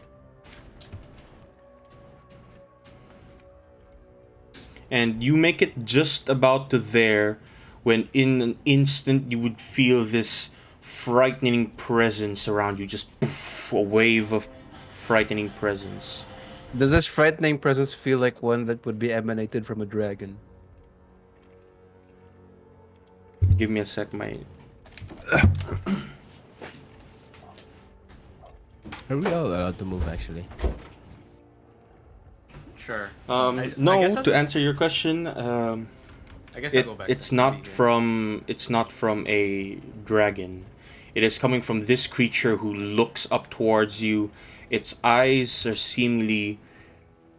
And you make it just about to there when in an instant you would feel this frightening presence around you, just poof, a wave of frightening presence. Does this frightening presence feel like one that would be emanated from a dragon? Give me a sec, my Are we all allowed to move actually? Sure. I No, guess I'll to just- answer your question, I guess I'll go back. it's to not here. from a dragon. It is coming from this creature who looks up towards you. Its eyes are seemingly,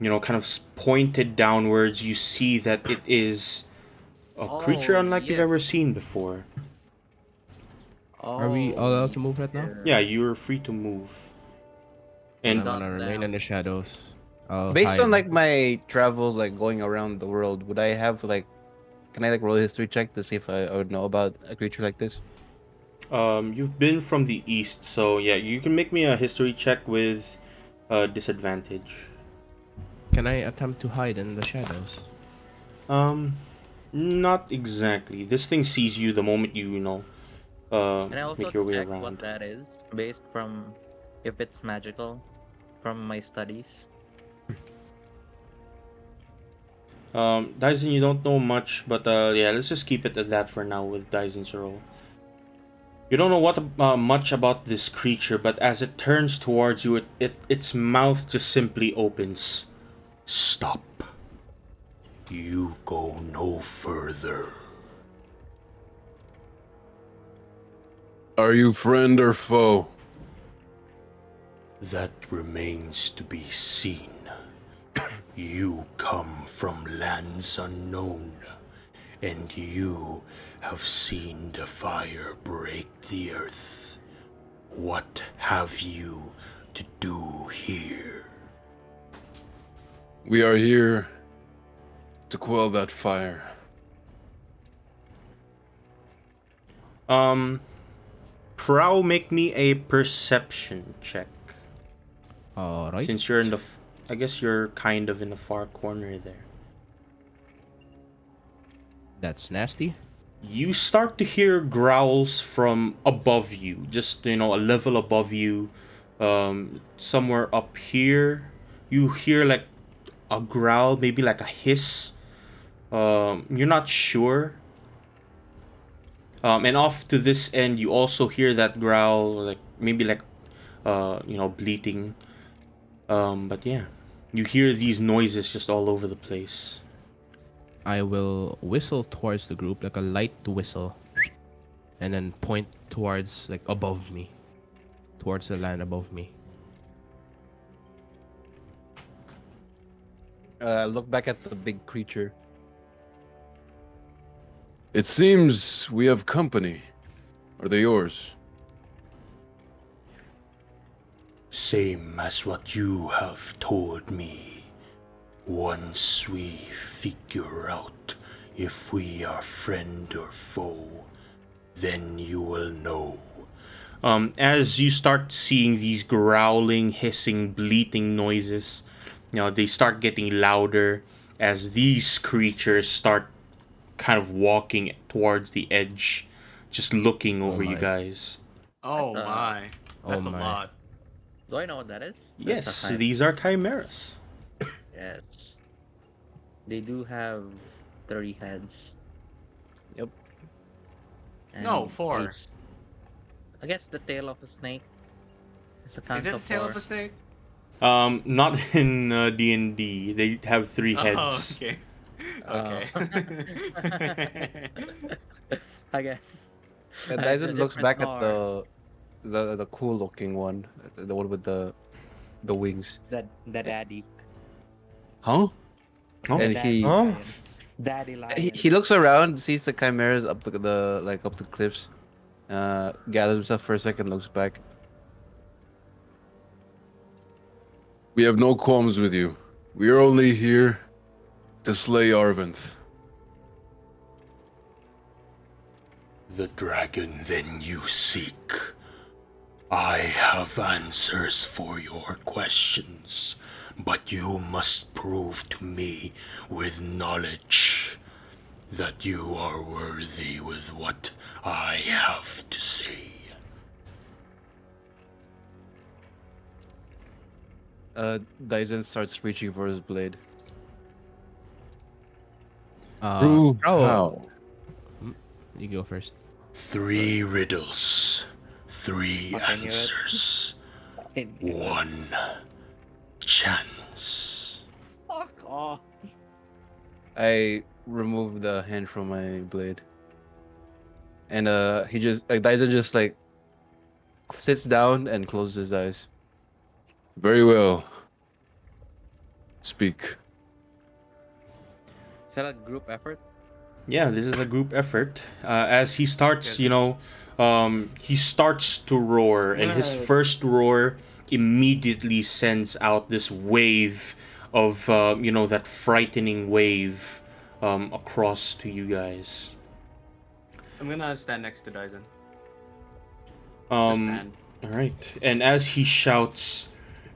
kind of pointed downwards. You see that it is a creature Oh, unlike you've yeah. ever seen before. Are we all allowed to move right now? Yeah, you're free to move. I'm And Got gonna remain them. in the shadows. I'll Based on hide. like my travels, like going around the world, would I have like, can I like roll a history check to see if I would know about a creature like this? you've been from the east, so yeah, you can make me a history check with disadvantage. Can I attempt to hide in the shadows? Not exactly. This thing sees you the moment Can I also make your way check around. what that is based from if it's magical from my studies? Dyson, you don't know much, but yeah, let's just keep it at that for now with Dyson's roll. You don't know what much about this creature, but as it turns towards you, its mouth just simply opens. Stop. You go no further. Are you friend or foe? That remains to be seen. You come from lands unknown, and you have seen the fire break the earth. What have you to do here? We are here to quell that fire. Prow, make me a perception check. Alright. Since you're I guess you're kind of in the far corner there. That's nasty. You start to hear growls from above you, just a level above you, somewhere up here. You hear like a growl, maybe like a hiss. You're not sure. And off to this end, you also hear that growl, like maybe like, bleating. But yeah, you hear these noises just all over the place. I will whistle towards the group, like a light whistle, and then point towards, like, above me, towards the land above me. Look back at the big creature. It seems we have company. Are they yours? Same as what you have told me. Once we figure out if we are friend or foe, then you will know. As you start seeing these growling, hissing, bleating noises, they start getting louder as these creatures start kind of walking towards the edge, just looking over you my. guys. Oh That's, my, that's oh a my. lot. Do I know what that is? Yes, That's a hive. these are chimeras. Yes. They do have 30 heads. Yep. No, 4. each- I guess the tail of a snake. It's a Is count it of tail 4. of a snake? Not in D&D. They have 3 heads. Oh, okay. Okay. I guess. And It's a Dyson looks different back at lore. the cool looking one, the one with the wings. The daddy. Huh? Oh. And The he lion. Daddy lion. he looks around, sees the chimeras up up the cliffs, gathers himself for a second, looks back. We have no qualms with you. We are only here to slay Arventh. The dragon then you seek. I have answers for your questions, but you must prove to me with knowledge that you are worthy with what I have to say. Dyson starts reaching for his blade. Prove oh, how? you go first. 3 riddles, 3 Okay, knew it. answers. One chance. Fuck off. I remove the hand from my blade, and he just Dyson just like sits down and closes his eyes. Very well. Speak. Is that a group effort? Yeah, this is a group effort. As he starts, Good. he starts to roar, and his Good. first roar immediately sends out this wave of, that frightening wave across to you guys. I'm gonna stand next to Dyson. Just Um, stand. all right, and as he shouts,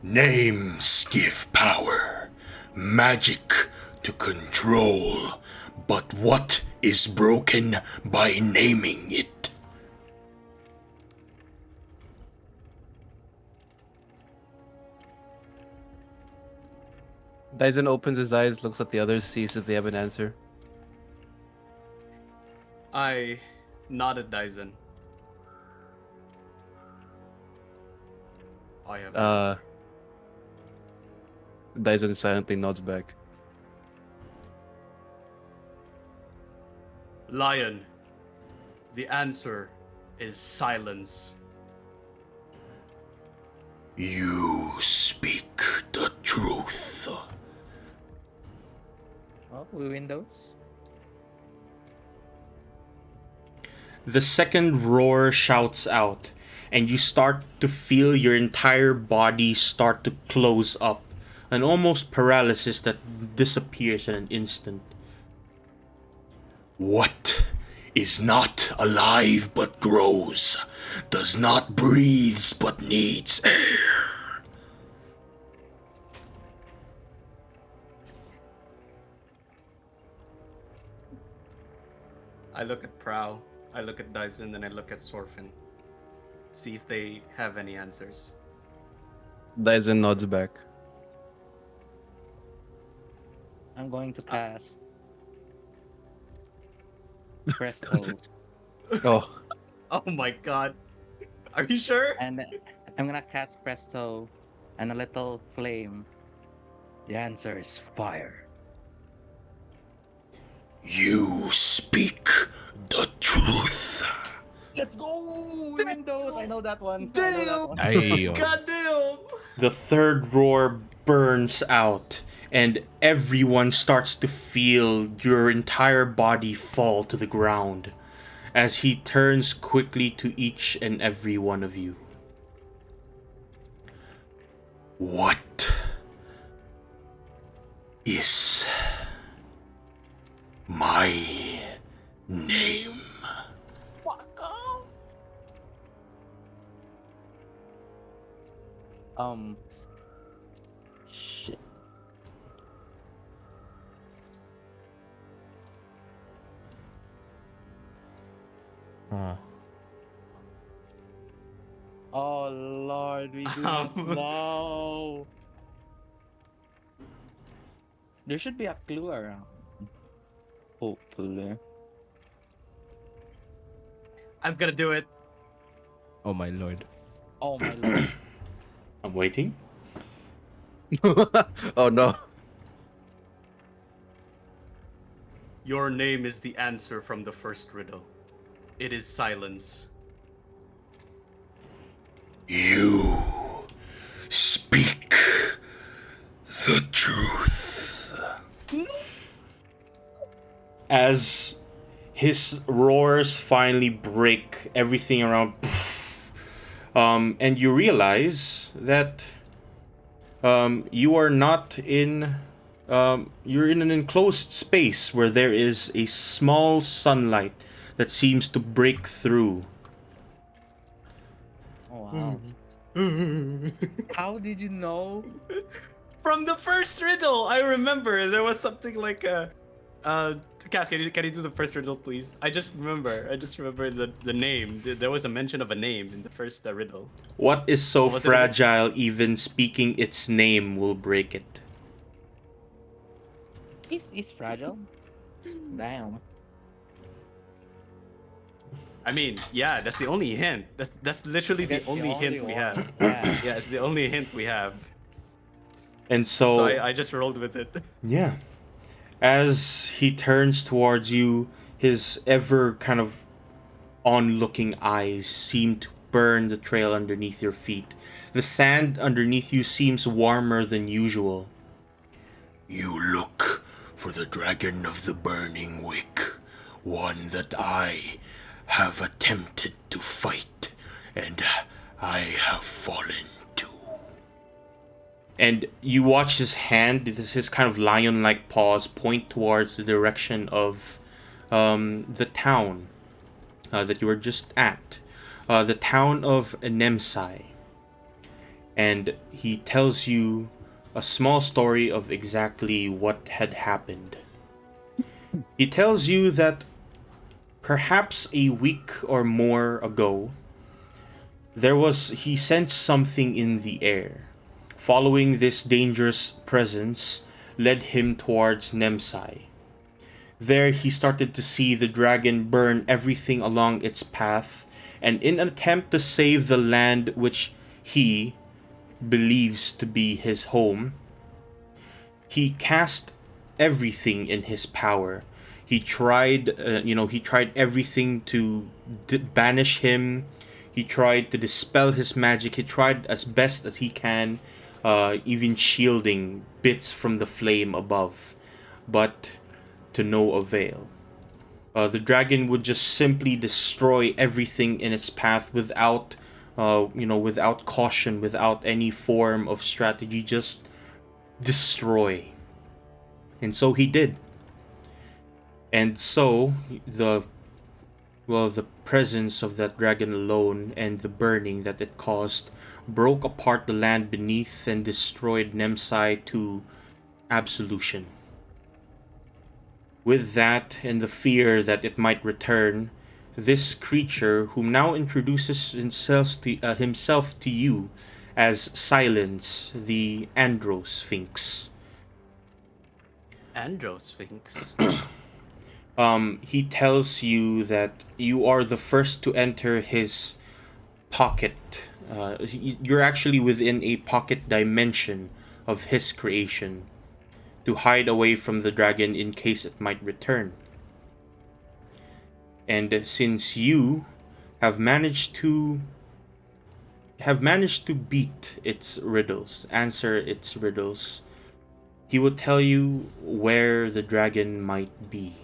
"Names give power, magic to control, but what is broken by naming it?" Dyson opens his eyes, looks at the others, sees if they have an answer. I nodded Dyson. I have an Uh, answer. Dyson silently nods back. Lion. The answer is silence. You speak the truth. Oh, we win those. The second roar shouts out, and you start to feel your entire body start to close up, an almost paralysis that disappears in an instant. What is not alive but grows, does not breathe but needs air. I look at Prow, I look at Dyson, and I look at Sorfin. See if they have any answers. Dyson nods back. I'm going to cast Presto, Oh, Oh my god. Are you sure? and I'm gonna cast Presto and a little flame. The answer is fire. You speak the truth. Let's go! We win those! I know that one. I know that one. Ayo. God damn! The third roar burns out, and everyone starts to feel your entire body fall to the ground as he turns quickly to each and every one of you. What is my name? Fuck off! Shit. Huh. Oh Lord, we do not know. There should be a clue around. Hopefully. I'm gonna do it. Oh my lord. Oh my Lord. I'm waiting. oh no. Your name is the answer from the first riddle. It is silence. You speak the truth. As his roars finally break everything around, and you realize that you are not in. You're in an enclosed space where there is a small sunlight that seems to break through. Oh wow. How did you know? From the first riddle, I remember there was something like a. Cass, can you do the first riddle, please? I just remember the name. There was a mention of a name in the first riddle. What is so What was it again? fragile, even speaking its name will break it? Is fragile? Damn. I mean, yeah, that's the only hint. That's literally the That's the only hint only we have. one. Yeah. Yeah, it's the only hint we have. And So so, I just rolled with it. yeah, as he turns towards you, his ever kind of onlooking eyes seem to burn the trail underneath your feet. The sand underneath you seems warmer than usual. You look for the dragon of the burning wick, one that I have attempted to fight, and I have fallen to. And you watch his hand, his kind of lion-like paws, point towards the direction of the town that you were just at, the town of Nemsai. And he tells you a small story of exactly what had happened. He tells you that perhaps a week or more ago, he sensed something in the air. Following this dangerous presence led him towards Nemsai. There he started to see the dragon burn everything along its path, and in an attempt to save the land which he believes to be his home, he cast everything in his power. He tried everything to banish him. He tried to dispel his magic. He tried as best as he can, even shielding bits from the flame above, but to no avail. The dragon would just simply destroy everything in its path without caution, without any form of strategy, just destroy. And so he did. And so the presence of that dragon alone and the burning that it caused broke apart the land beneath and destroyed Nemsai to absolution. With that and the fear that it might return, this creature, whom now introduces himself to you as Silence, the Androsphinx. Androsphinx. He tells you that you are the first to enter his pocket. You're actually within a pocket dimension of his creation to hide away from the dragon in case it might return. And since you have managed to beat its riddles, answer its riddles, he would tell you where the dragon might be.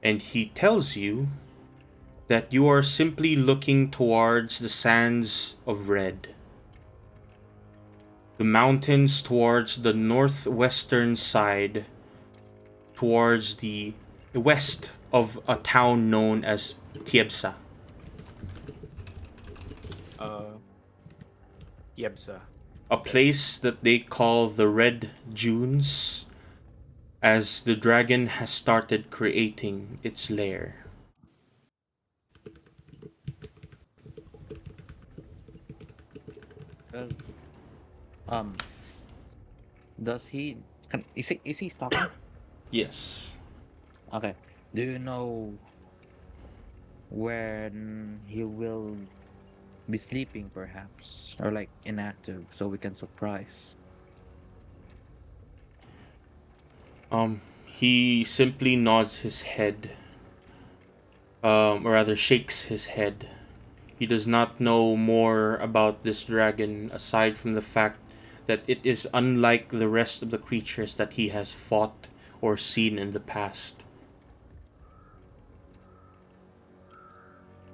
And he tells you that you are simply looking towards the sands of red. The mountains towards the northwestern side, towards the west of a town known as Tiebsa. Yebsa. A place that they call the Red Dunes, as the dragon has started creating its lair. Does, um, does he? Is he stopping? Yes. Okay. Do you know when he will be sleeping, perhaps, or like inactive, so we can surprise? He simply nods his head, or rather shakes his head. He does not know more about this dragon aside from the fact that it is unlike the rest of the creatures that he has fought or seen in the past.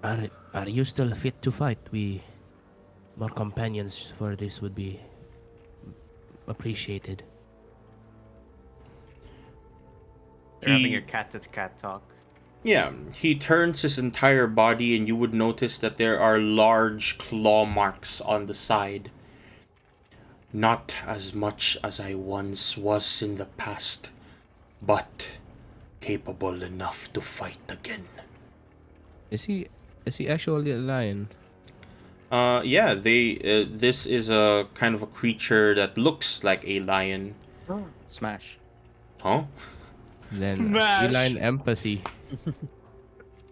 Are you still fit to fight? More companions for this would be appreciated. You're having a cat-to-cat talk. Yeah, he turns his entire body and you would notice that there are large claw marks on the side. Not as much as I once was in the past, but capable enough to fight again. Is he actually a lion? Yeah, this is a kind of a creature that looks like a lion. Smash. Huh? Then Smash! feline empathy.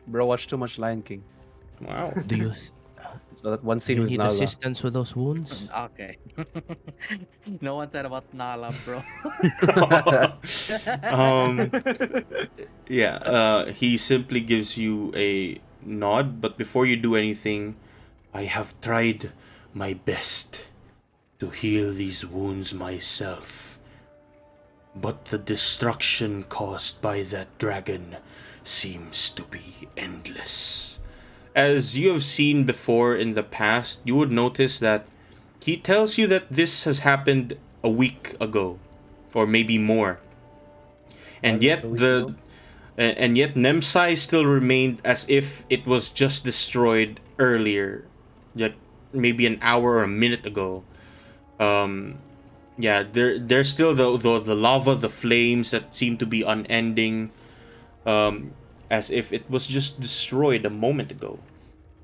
Bro, watch too much Lion King. Wow. Do you So that one do scene you with need Nala. assistance with those wounds? Okay. No one said about Nala, bro. um, yeah, he simply gives you a nod, but before you do anything, I have tried my best to heal these wounds myself. But the destruction caused by that dragon seems to be endless. As you have seen before in the past, you would notice that he tells you that this has happened a week ago, or maybe more. And Was it yet a week ago? and yet Nemsai still remained as if it was just destroyed earlier, yet maybe an hour or a minute ago. Um, yeah, there's still the lava, the flames that seem to be unending, as if it was just destroyed a moment ago.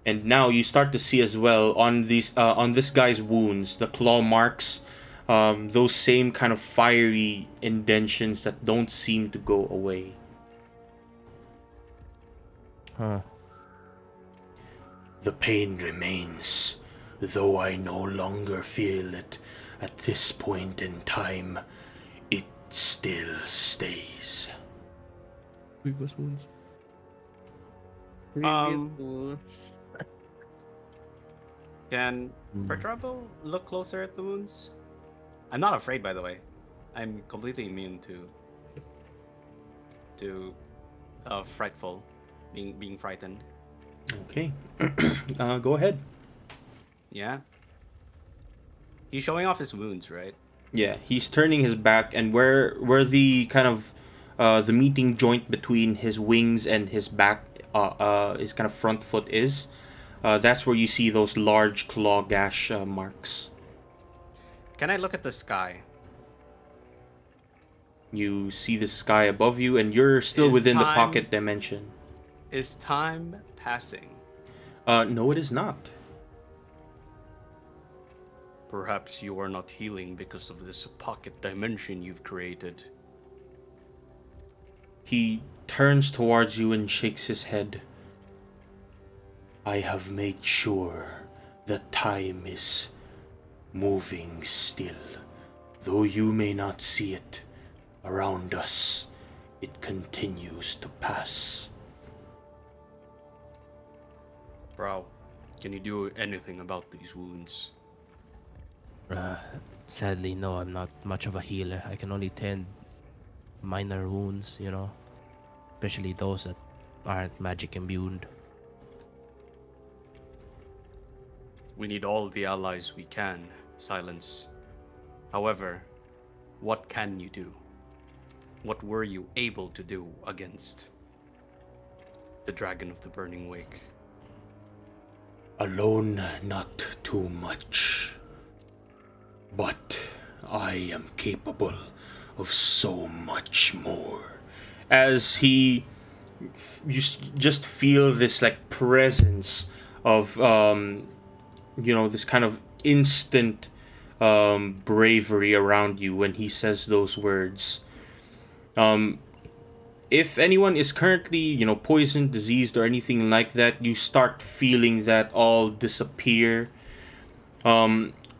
And now you start to see as well on these on this guy's wounds, the claw marks, those same kind of fiery indentions that don't seem to go away. Huh. The pain remains, though I no longer feel it at this point in time. It still stays. Previous wounds. Previous Um, wounds. Can Perturabo look closer at the wounds? I'm not afraid, by the way. I'm completely immune to frightful, being frightened. Okay, go ahead. Yeah. He's showing off his wounds, right? Yeah, he's turning his back, and where the kind of the meeting joint between his wings and his back, his kind of front foot is, that's where you see those large claw gash marks. Can I look at the sky? You see the sky above you, and you're still Is within the time- pocket dimension. Is time passing? No, it is not. Perhaps you are not healing because of this pocket dimension you've created. He turns towards you and shakes his head. I have made sure that time is moving still. Though you may not see it around us, it continues to pass. Bro, can you do anything about these wounds? Sadly, no, I'm not much of a healer. I can only tend minor wounds, especially those that aren't magic imbued. We need all the allies we can, Silence. However, what can you do? What were you able to do against the Dragon of the Burning Wake? Alone, not too much. But I am capable of so much more. As just feel this like presence of this kind of instant bravery around you when he says those words. If anyone is currently poisoned, diseased, or anything like that, you start feeling that all disappear.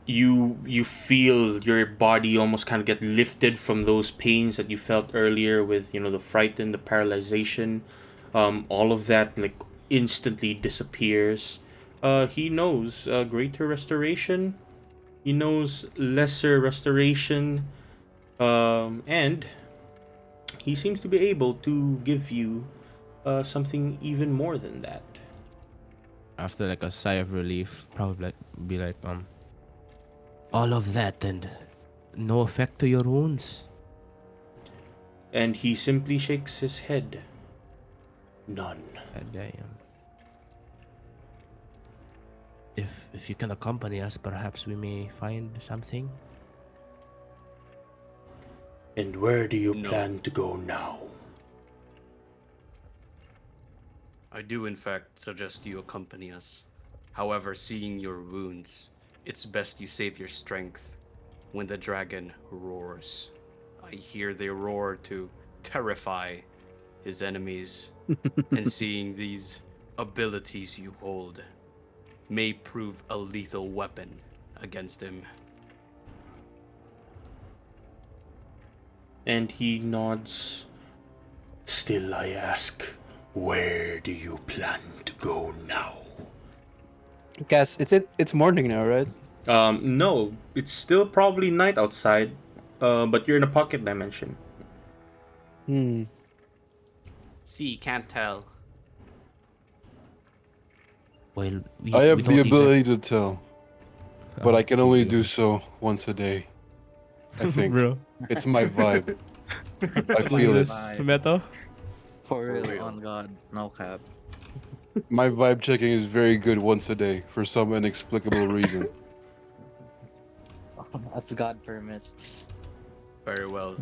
You feel your body almost kind of get lifted from those pains that you felt earlier with the frighten, the paralyzation. All of that like instantly disappears. He knows greater restoration. He knows lesser restoration. And he seems to be able to give you something even more than that. After like a sigh of relief, probably be like, all of that and no effect to your wounds. And he simply shakes his head. None. And if you can accompany us, perhaps we may find something. And where do you No. plan to go now? I do, in fact, suggest you accompany us. However, seeing your wounds, it's best you save your strength when the dragon roars. I hear they roar to terrify his enemies, and seeing these abilities you hold may prove a lethal weapon against him. And he nods. Still, I ask, where do you plan to go now? Cass, it's morning now, right? No, it's still probably night outside, but you're in a pocket dimension. Hmm. See, can't tell. Well, I have the don't ability to tell, but I can you only do. do so once a day. I think. Bro, It's my vibe. I is feel it. this meta? For real, real. on God, no cap. My vibe checking is very good once a day for some inexplicable reason. As God permits. Very well.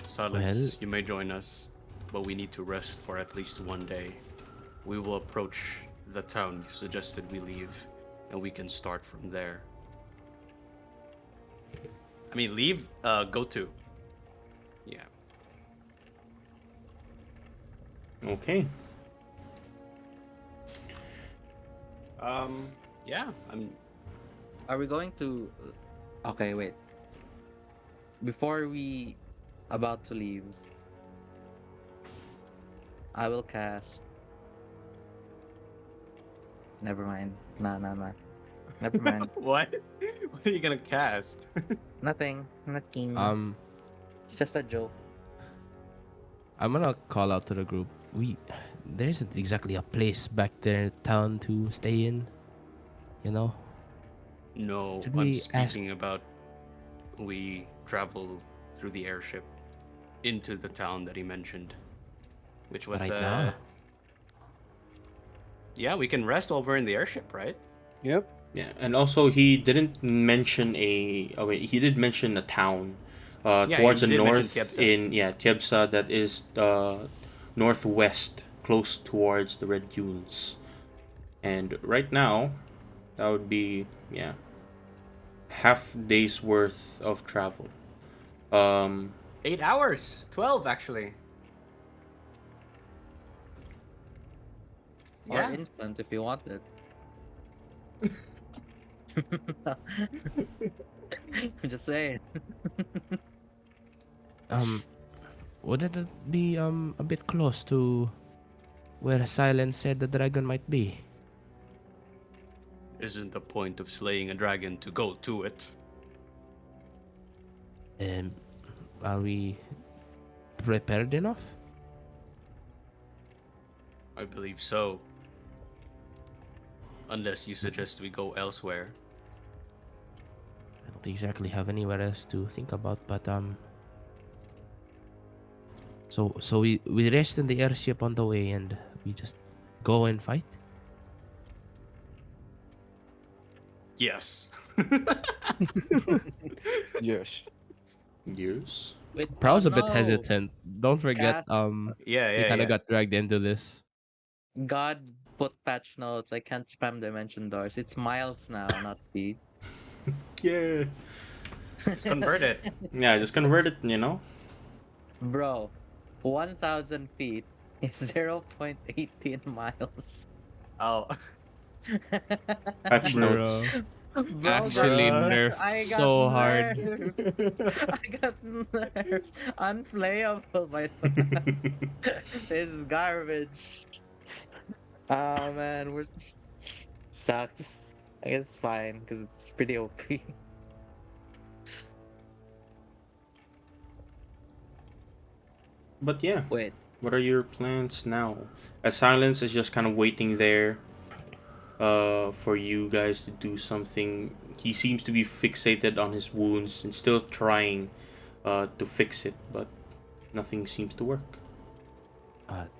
Silence, you may join us, but we need to rest for at least one day. We will approach the town you suggested we leave, and we can start from there. I mean, leave, go to. Yeah. Okay. Yeah, I'm. Are we going to? Okay, wait. Before we about to leave, I will cast. Never mind. Nah. Never mind. What? What are you gonna cast? Nothing. Nothing. It's just a joke. I'm gonna call out to the group. There isn't exactly a place back there in town to stay in. You know. No, Should I'm we ask- speaking about we travel through the airship into the town that he mentioned, which was Right now? Yeah, we can rest over in the airship, right? Yep. Yeah, and also he didn't mention a. Oh wait, he did mention a town, Yeah, towards he the did mention north Tiebsa. Tiebsa, that is northwest, close towards the Red Dunes. And right now, that would be half day's worth of travel. Um, 8 hours, 12 actually. Or Yeah. instant if you want it. I'm just saying. Wouldn't it be a bit close to where Silence said the dragon might be? Isn't the point of slaying a dragon to go to it? Are we prepared enough? I believe so. Unless you suggest we go elsewhere. I don't exactly have anywhere else to think about, but so we rest in the airship on the way and we just go and fight. Yes. Yes. years. Wait, Prowl's oh a bit no. hesitant. Don't forget, Cast. Yeah, he yeah, kind yeah. of got dragged into this. God put patch notes. I can't spam dimension doors. It's miles now, not feet. Yeah. Just convert it. Yeah, just convert it. You know. Bro, 1,000 feet is 0.18 miles. Oh. Patch Bro. notes. Bro, Actually nerfed I got so hard. nerfed. I got nerfed. Unplayable by this is garbage. Oh man, we're sucks. I guess it's fine because it's pretty OP. But yeah, Wait, what are your plans now? As Silence is just kind of waiting there, for you guys to do something. He seems to be fixated on his wounds and still trying, to fix it, but nothing seems to work.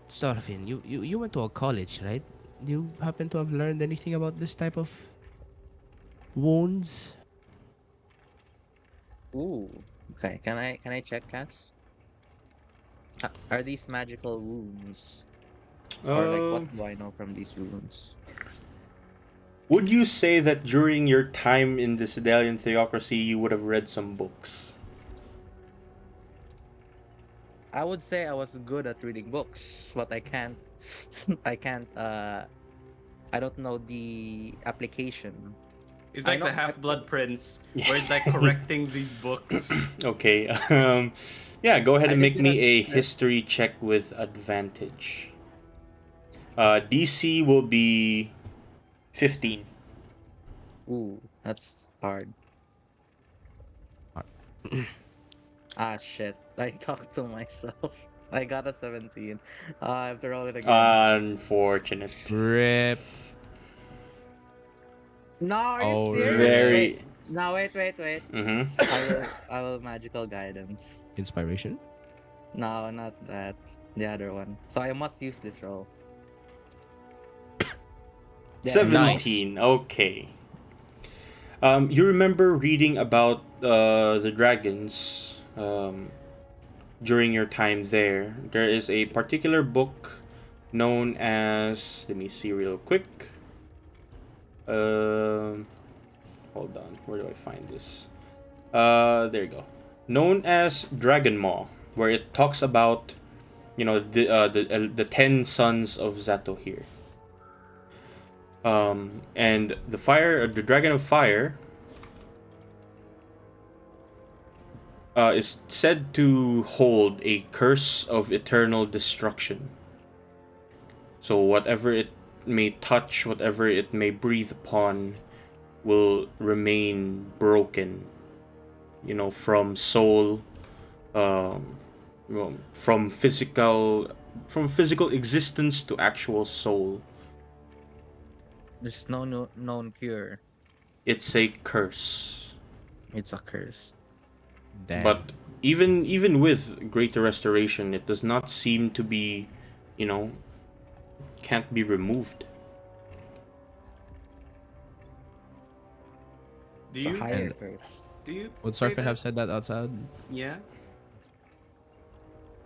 Sorfin, you went to a college, right? Do you happen to have learned anything about this type of wounds? ooh. Okay, can I check, Cass? Are these magical wounds? Or like what do I know from these wounds? Would you say that during your time in the Sedalian theocracy, you would have read some books? I would say I was good at reading books, but I can't. I can't. I don't know the application. He's I like know. the Half-Blood Prince, where he's like correcting these books. Okay. Yeah, go ahead I and did make good at me a the- history check with advantage. DC will be 15. Ooh, that's hard. Ah, shit. I talked to myself. I got a 17. I have to roll it again. Unfortunate. Rip. No, are you Oh, serious? rip. Wait. Very. No, wait. Mm-hmm. I will magical guidance. Inspiration. No, not that. The other one. So I must use this roll. There we go. 17. Okay. You remember reading about the dragons during your time there. There is a particular book known as. Let me see real quick. Hold on. Where do I find this? There you go. Known as Dragon Maw, where it talks about, the 10 sons of Zato here. And the Dragon of Fire, is said to hold a curse of eternal destruction. So whatever it may touch, whatever it may breathe upon, will remain broken. From soul, um, from physical existence to actual soul. There's no known cure. It's a curse. It's a curse. Damn. But even with greater restoration, it does not seem to be, you know, can't be removed. Do It's a you? higher And- curse. Do you? Would say Sarfin that? have said that outside? Yeah.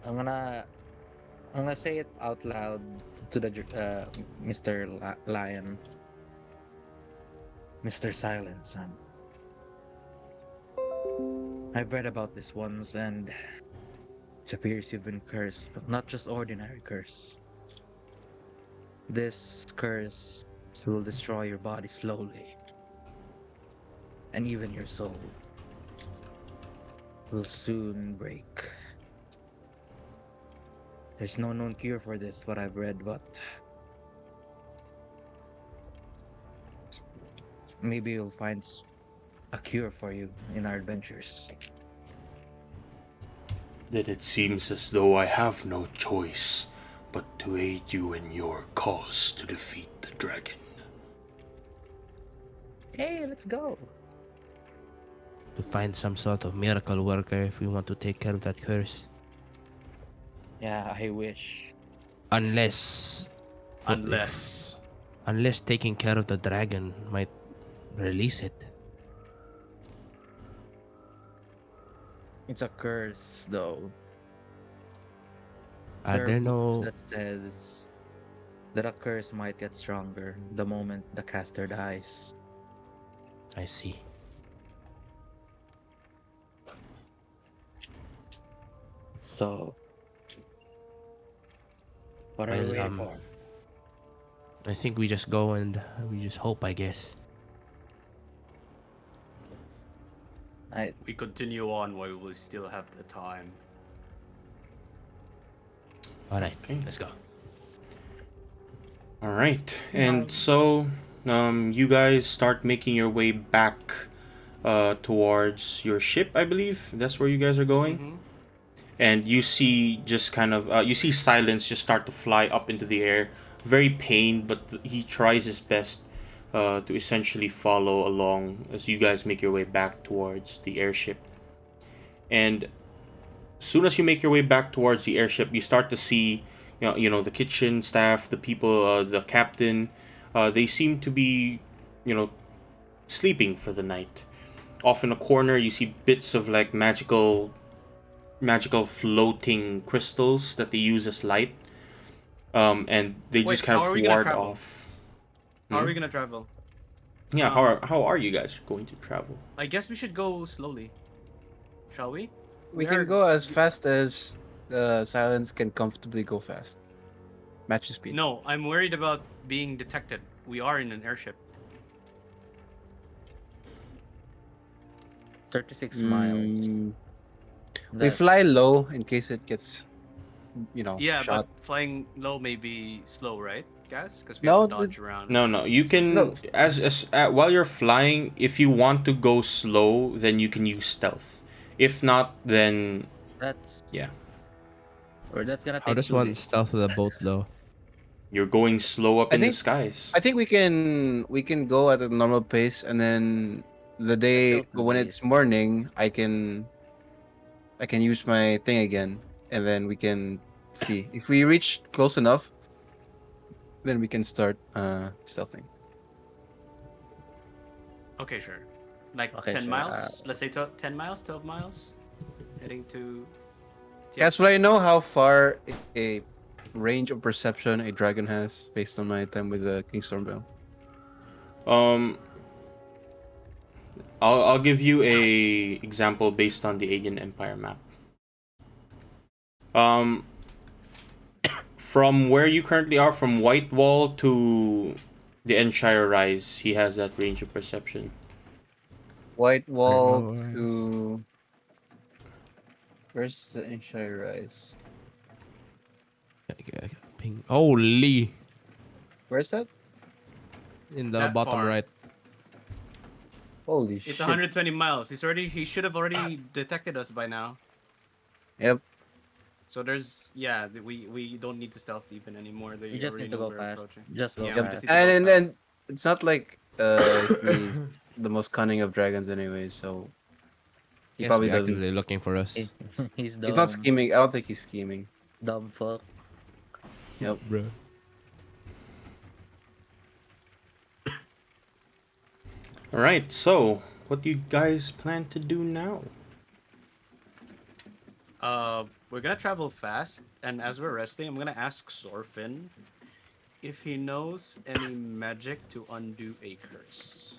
I'm gonna say it out loud to the Mr. Lion. Mr. Silence. I've read about this once, and it appears you've been cursed, but not just ordinary curse. This curse will destroy your body slowly, and even your soul will soon break. There's no known cure for this, what I've read, but maybe you'll find a cure for you in our adventures. Then it seems as though I have no choice but to aid you in your cause to defeat the dragon. Hey, let's go. To find some sort of miracle worker if we want to take care of that curse. Yeah, I wish. Unless taking care of the dragon might release it. It's a curse, though. Are there books no that says that a curse might get stronger the moment the caster dies. I see. So, what are we Well, waiting for? I think we just go and we just hope, I guess. We continue on while we still have the time. Alright, Okay. let's go. All right, and so you guys start making your way back towards your ship, I believe. That's where you guys are going. Mm-hmm. And you see just kind of you see Silence just start to fly up into the air, very pained, but he tries his best to essentially follow along as you guys make your way back towards the airship. And soon as you make your way back towards the airship, you start to see, the kitchen staff, the people, the captain. They seem to be, sleeping for the night. Off in a corner, you see bits of like magical floating crystals that they use as light. And they Wait, just kind how are of we gonna ward travel? off. How are we gonna travel? Yeah, how are you guys going to travel? I guess we should go slowly. Shall we? We are- can go as fast as silence can comfortably go fast. Match your speed. No, I'm worried about being detected. We are in an airship. 36 miles. Mm, we That's fly low in case it gets, Yeah, but shot. flying low may be slow, right, guys? Because we have to No, dodge around. No, you no. can as while you're flying, if you want to go slow, then you can use stealth. If not, then that's yeah, or that's gonna How take does 2 days. one stealth the boat though? you're going slow up I in the think skies. I think we can go at a normal pace, and then the That's still day 2 when days. it's morning, I can use my thing again, and then we can see if we reach close enough. Then we can start stealthing. Okay, sure. Like Okay, 10 sure. miles? Let's say 10 miles, 12 miles? Heading to Guys, TXP? would I know how far a range of perception a dragon has based on my time with the King Stormveil? Um, I'll give you a example based on the Aegean Empire map. Um, from where you currently are, from White Wall to the Enshire Rise, he has that range of perception. White Wall Rise. to where's the Enshire Rise? Ping. Holy! Where's that? In the That bottom far. right. Holy It's shit! 120 miles. He should have already detected us by now. Yep. So we don't need to stealth even anymore. You They just already need to know go we're fast. approaching. Just go Yeah, we Yep. just fast. need to go And fast. it's not like he's the most cunning of dragons anyway, so he He has to probably be doesn't. actively looking for He- us. He's He's not dumb. scheming. I don't think he's scheming. Dumb fuck. Yep. Bro. All right, so what do you guys plan to do now? We're gonna travel fast, and as we're resting, I'm gonna ask Sorfin if he knows any magic to undo a curse.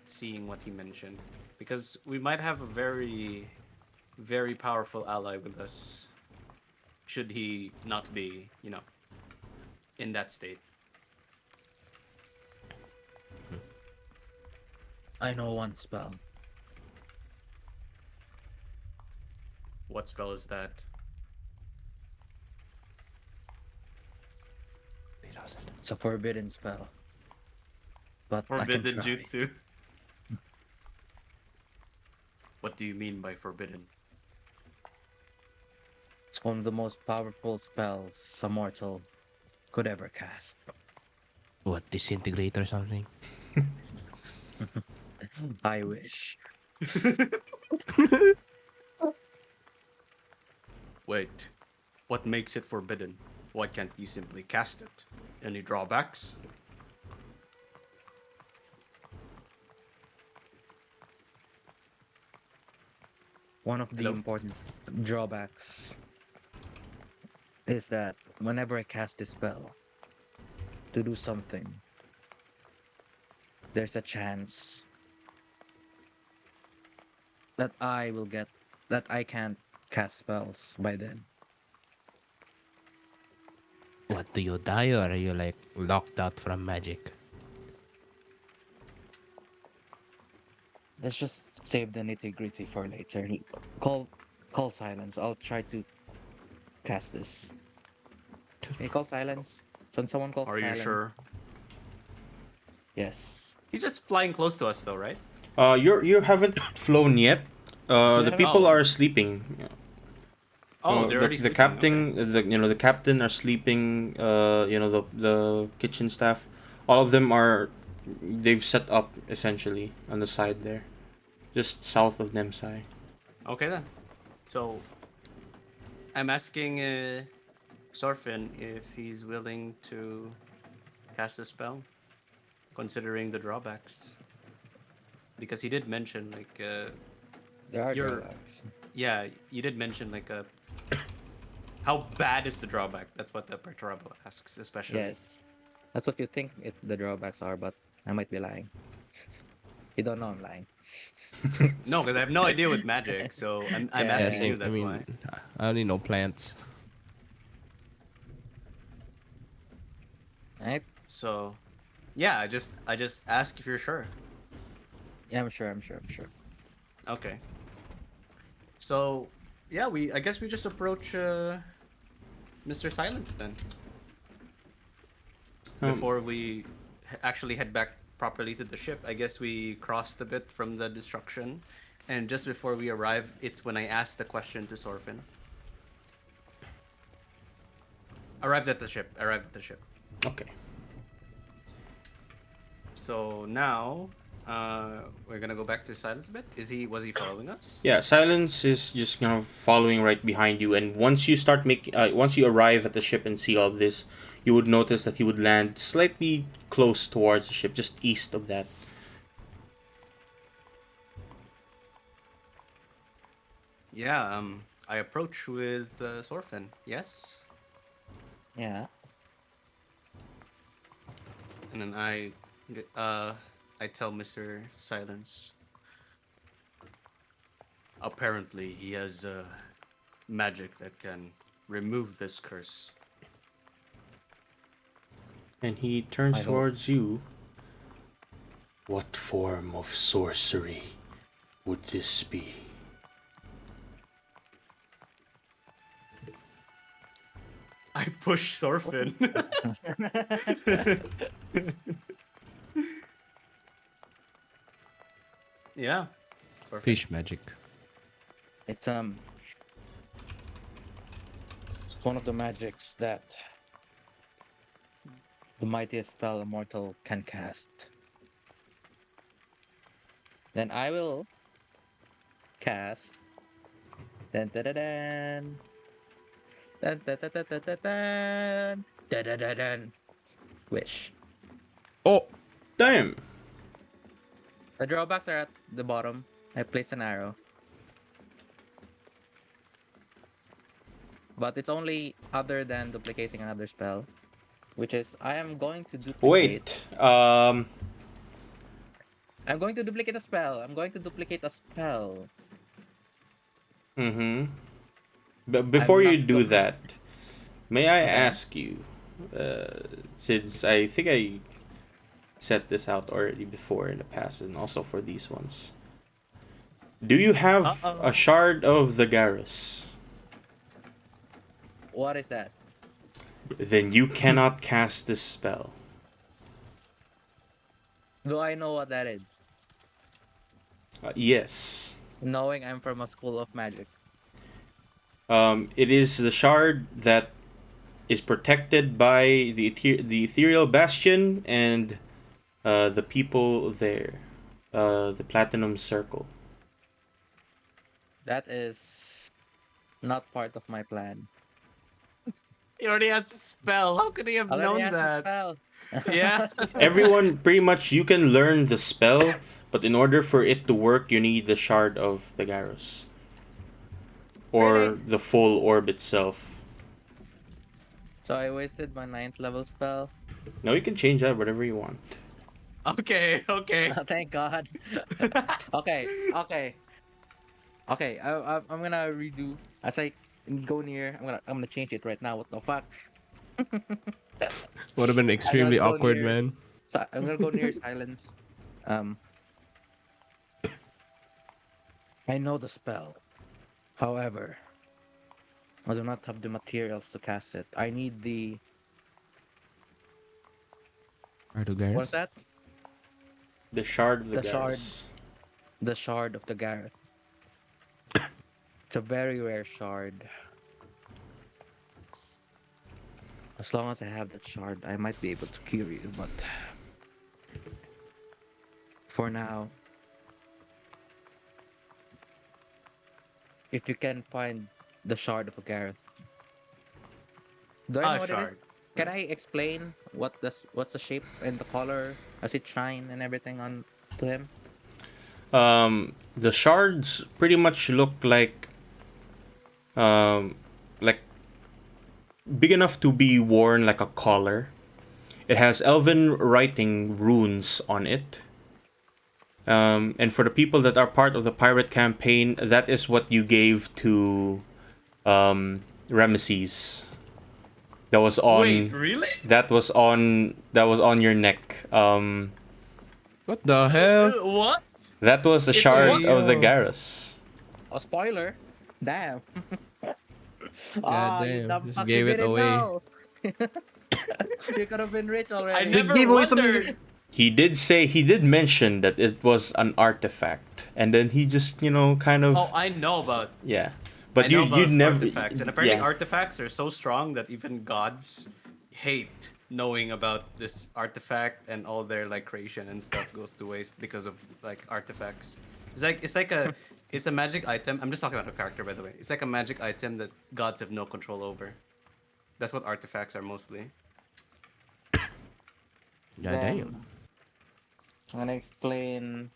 Seeing what he mentioned, because we might have a very, very powerful ally with us. Should he not be, in that state? I know one spell. What spell is that? It's a forbidden spell. But I can Forbidden try. jutsu. What do you mean by forbidden? It's one of the most powerful spells a mortal could ever cast. What, disintegrate or something? I wish. Wait, what makes it forbidden? Why can't you simply cast it? Any drawbacks? One of the Hello? important drawbacks is that whenever I cast this spell to do something, there's a chance that I can't cast spells by then. What, do you die or are you like locked out from magic? Let's just save the nitty-gritty for later. Call call silence. I'll try to cast this. Can you call silence? Can someone call Are you silence? sure? Yes. He's just flying close to us, though, right? You haven't flown yet. The haven't- people Oh. are sleeping. Oh, they're already The sleeping. captain, Okay. the captain are sleeping. The kitchen staff, all of them are. They've set up essentially on the side there, just south of Nemsai. Okay then. So, I'm asking Sorfin if he's willing to cast a spell, considering the drawbacks. Because he did mention There are You're- drawbacks. you did mention how bad is the drawback? That's what the Perturabo asks, especially. Yes. That's what you think the drawbacks are, but I might be lying. You don't know I'm lying. No, because I have no idea with magic, so I'm Yeah, Yeah, asking yeah. you. same. I That's why. mean, I only know plants. Right? So, yeah, I just ask if you're sure. Yeah, I'm sure. I'm sure. I'm sure. Okay. So, yeah, I guess we just approach Mr. Silence then Um, before we actually head back properly to the ship. I guess we crossed a bit from the destruction, and just before we arrive, it's when I asked the question to Sorfin. Arrived at the ship. Arrived at the ship. okay. So now, we're gonna go back to Silence a bit. Was he following us? Yeah, Silence is just following right behind you, and once you arrive at the ship and see all of this, you would notice that he would land slightly close towards the ship, just east of that. Yeah. I approach with Sorfin. Yes. Yeah. And then I tell Mr. Silence. Apparently, he has magic that can remove this curse. And he turns I hope. towards you. What form of sorcery would this be? I push Sorfin. Yeah, Sorfin. Fish magic. It's it's one of the magics that the mightiest spell a mortal can cast. Then I will cast. Dun, dun, dun, dun. Dun, dun, dun, dun, dun, dun, dun. Dun, dun, dun, dun. Wish. Oh, Damn! The drawbacks are at the bottom. I place an arrow. But it's only other than duplicating another spell. Which is, I am going to duplicate. Wait, I'm going to duplicate a spell. I'm going to duplicate a spell. mm-hmm. But before I'm you not do go- that, may I Okay. ask you, since I think I set this out already before in the past and also for these ones. Do you have Uh-oh. a shard of the Garrus? What is that? Then you cannot cast this spell. Do I know what that is? Yes. Knowing I'm from a school of magic. It is the shard that is protected by the ethereal bastion and the people there, the platinum circle. That is not part of my plan. He already has a spell. How could he have Already known has a that? spell. Yeah. Everyone, pretty much, you can learn the spell, but in order for it to work, you need the shard of the Garrus. Or Really? the full orb itself. So I wasted my 9th level spell. No, you can change that whatever you want. Okay. Okay. Thank God. Okay. Okay. Okay. I'm gonna redo as I go near. I'm gonna change it right now. What the fuck? would have been extremely go awkward, near. man. So I'm gonna go near silence. I know the spell. However, I do not have the materials to cast it. I need the what's that? The shard of the, The shard. Garrus. The shard of the Gareth. It's a very rare shard. As long as I have that shard, I might be able to cure you, but for now, if you can find the shard of a Gareth. Do I know what it is? Shard. Can I explain what's the shape and the color as it shine and everything on to him? The shards pretty much look like big enough to be worn like a collar. It has elven writing runes on it. And for the people that are part of the pirate campaign, that is what you gave to Ramesses. That was Wait, on. really? That was on. That was on your neck. What the hell? What? That was a It shard was? of the Yo. Garrus. A spoiler. Damn. God You damn. dumb Just fuck, you gave it didn't away. know. You could have been rich I already. They never gave away something wondered. He did mention that it was an artifact, and then he just kind of Oh, I know about. yeah. I But know you about never artifacts, and apparently yeah. artifacts are so strong that even gods hate knowing about this artifact, and all their like creation and stuff goes to waste because of like artifacts. It's a magic item. I'm just talking about a character, by the way. It's like a magic item that gods have no control over. That's what artifacts are mostly. God damn. Then I'm gonna explain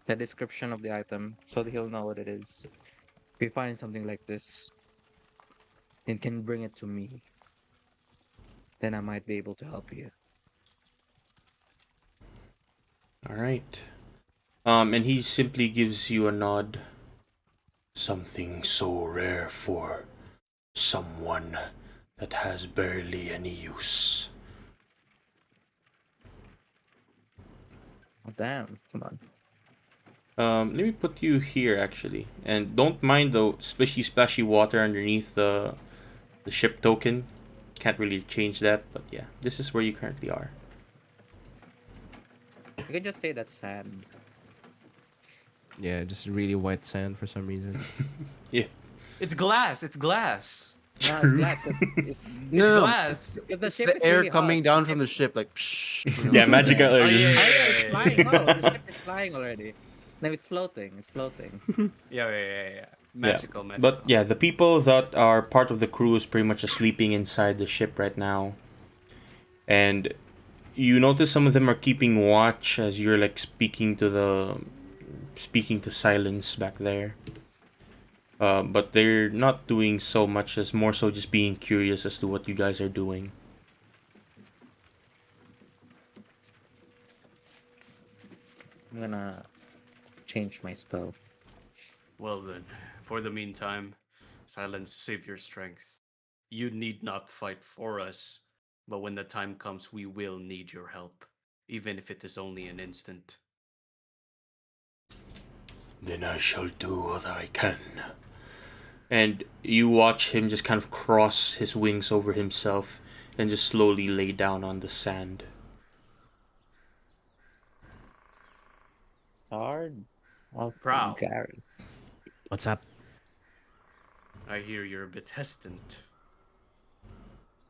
the description of the item so that he'll know what it is. If you find something like this and can bring it to me, then I might be able to help you. All right. And he simply gives you a nod. Something so rare for someone that has barely any use. Oh, damn, come on. Let me put you here actually, and don't mind the splashy water underneath the ship token. Can't really change that, but yeah, this is where you currently are. You can just say that's sand. Yeah, just really white sand for some reason. Yeah. It's glass. It's glass. No, True. it's glass. It's No, glass. if the it's ship the is air really coming hot, down the from ship- the ship, like. Psh, Yeah, magical. Oh, yeah, Oh, yeah, yeah, it's yeah. flying. No, the ship is flying already. No, it's floating. It's floating. Yeah. Magical. But yeah, the people that are part of the crew is pretty much just sleeping inside the ship right now. And you notice some of them are keeping watch as you're like speaking to silence back there. But they're not doing so much as more so just being curious as to what you guys are doing. I'm gonna change my spell. Well then, for the meantime, silence, save your strength. You need not fight for us, but when the time comes, we will need your help, even if it is only an instant. Then I shall do what I can. And you watch him just kind of cross his wings over himself and just slowly lay down on the sand. Hard. Oh, Prow, Gareth. What's up? I hear you're a bit hesitant.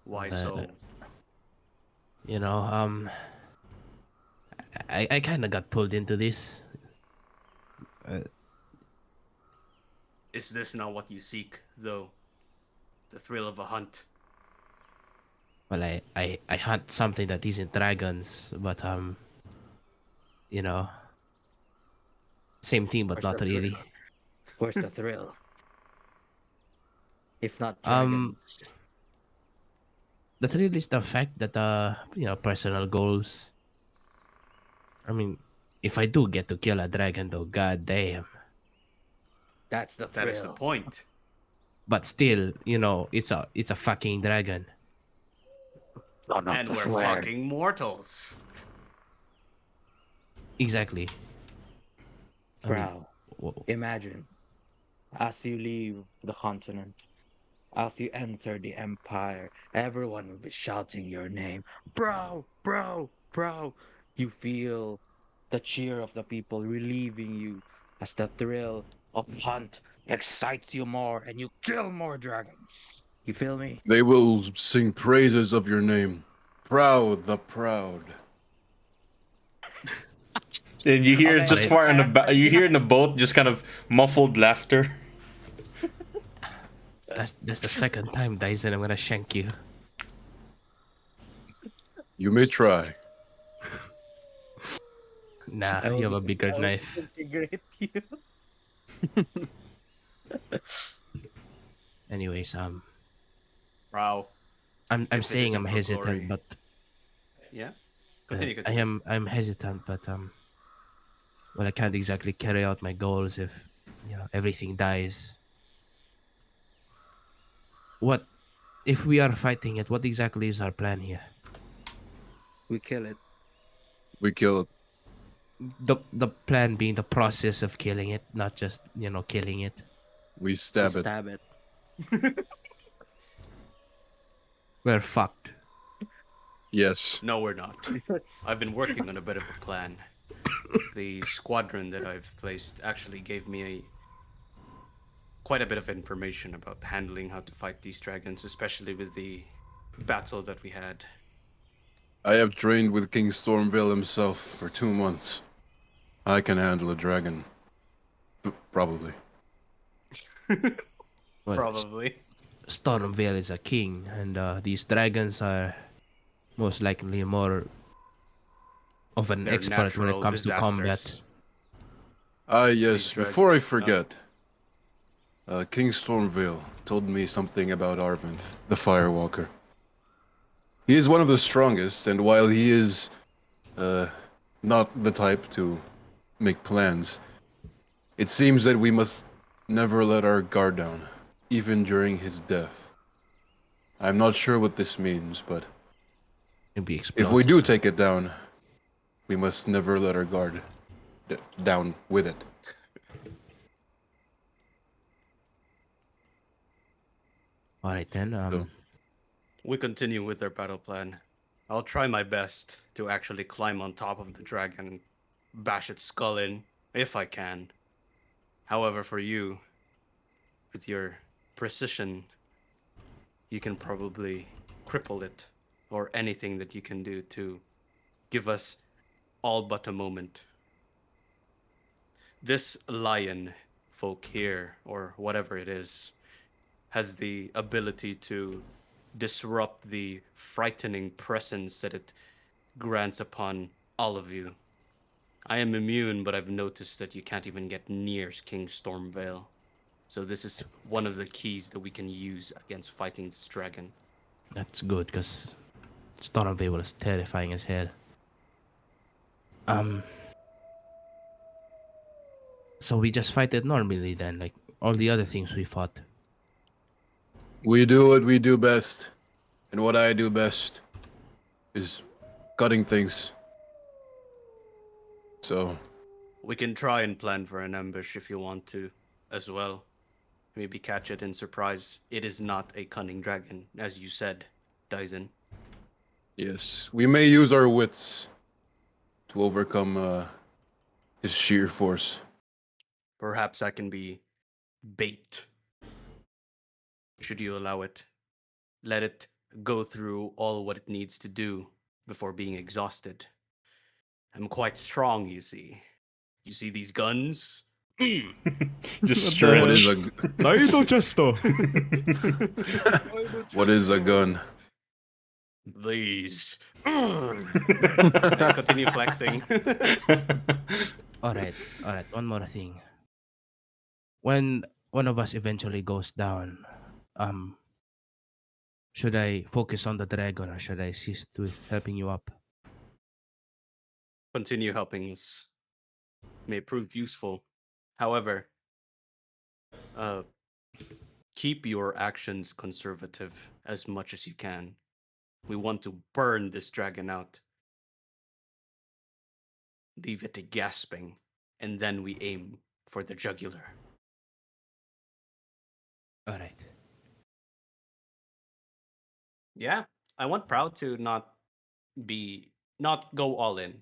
Why Uh, so? You know, I kind of got pulled into this. Is this not what you seek, though? The thrill of a hunt? Well, I hunt something that isn't dragons, but you know, same thing, but Where's not the really. thrill? Where's the thrill? If not Um, dragons. the thrill is the fact that personal goals. I mean, if I do get to kill a dragon, though, god damn. That's the That is the thrill. point. But still, it's a fucking dragon. Son of And the we're swear. fucking mortals. Exactly. I mean, Prow. Imagine, as you leave the continent, as you enter the empire, everyone will be shouting your name. Bro, bro, bro. You feel the cheer of the people relieving you as the thrill of hunt excites you more and you kill more dragons. You feel me? They will sing praises of your name. Proud the proud. And you hear Okay, just Right. far in the character, you hear in the boat just kind of muffled laughter. That's the second time, Dyson. I'm gonna shank you. You may try. Nah, I you will have a bigger I will knife. disintegrate you. Anyways, Wow. I'm If it saying isn't I'm for hesitant, glory. but Yeah? uh, Continue. I'm hesitant, but Well, I can't exactly carry out my goals if everything dies. What if we are fighting it? What exactly is our plan here? We kill it. We kill it. The plan being the process of killing it, not just killing it. We We stab it. stab it. We're fucked. Yes. No, we're not. I've been working on a bit of a plan. The squadron that I've placed actually gave me quite a bit of information about handling how to fight these dragons, especially with the battle that we had. I have trained with King Stormvale himself for 2 months. I can handle a dragon. Probably. Well, Probably. Stormvale is a king, and these dragons are most likely more of an They're expert when it natural comes to combat. disasters. Ah, These yes, drag- before I forget, King Stormvale told me something about Arvinth, the Firewalker. He is one of the strongest, and while he is not the type to make plans, it seems that we must never let our guard down, even during his death. I'm not sure what this means, but Maybe if we do explosives. take it down, we must never let our guard down with it. All right then. So, We continue with our battle plan. I'll try my best to actually climb on top of the dragon and bash its skull in, if I can. However, for you, with your precision, you can probably cripple it, or anything that you can do to give us all but a moment. This lion folk here, or whatever it is, has the ability to disrupt the frightening presence that it grants upon all of you. I am immune, but I've noticed that you can't even get near King Stormvale. So this is one of the keys that we can use against fighting this dragon. That's good, because Stormvale was terrifying as hell. So we just fight it normally then, like all the other things we fought. we do what we do best, and what I do best is cutting things. So, We can try and plan for an ambush if you want to, as well. Maybe catch it in surprise. It is not a cunning dragon, as you said, Dyson. yes, we may use our wits to overcome his sheer force. Perhaps I can be bait. Should you allow it? Let it go through all what it needs to do before being exhausted. I'm quite strong, you see. You see these guns? Just What is stretch. a Saito Chesto! what is a gun? These. And continue flexing. Alright, one more thing. When one of us eventually goes down, should I focus on the dragon or should I assist with helping you up? Continue helping us. May prove useful. However, uh, keep your actions conservative as much as you can. We want to burn this dragon out. Leave it gasping, and then we aim for the jugular. Alright. Yeah, I want Proud to not go all in.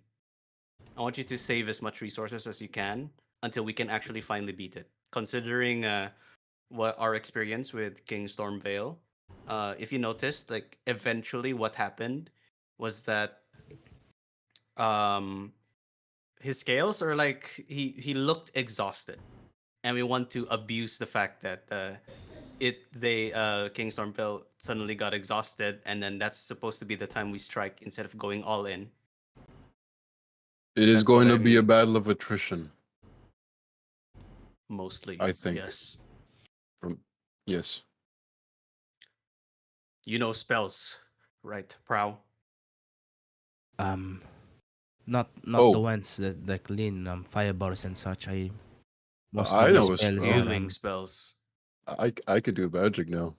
I want you to save as much resources as you can until we can actually finally beat it. Considering what our experience with King Stormvale, if you noticed, like eventually what happened was that um his scales are like he looked exhausted, and we want to abuse the fact that King Stormvale suddenly got exhausted, and then that's supposed to be the time we strike instead of going all in. It is That's what going I to be a mean. battle of attrition. Mostly, I think. yes. From yes, You know spells, right, Prow? Um, Not the Oh, ones that like lean fireballs and such. I I mostly do know a spells spell. that Healing spells. I could do magic now.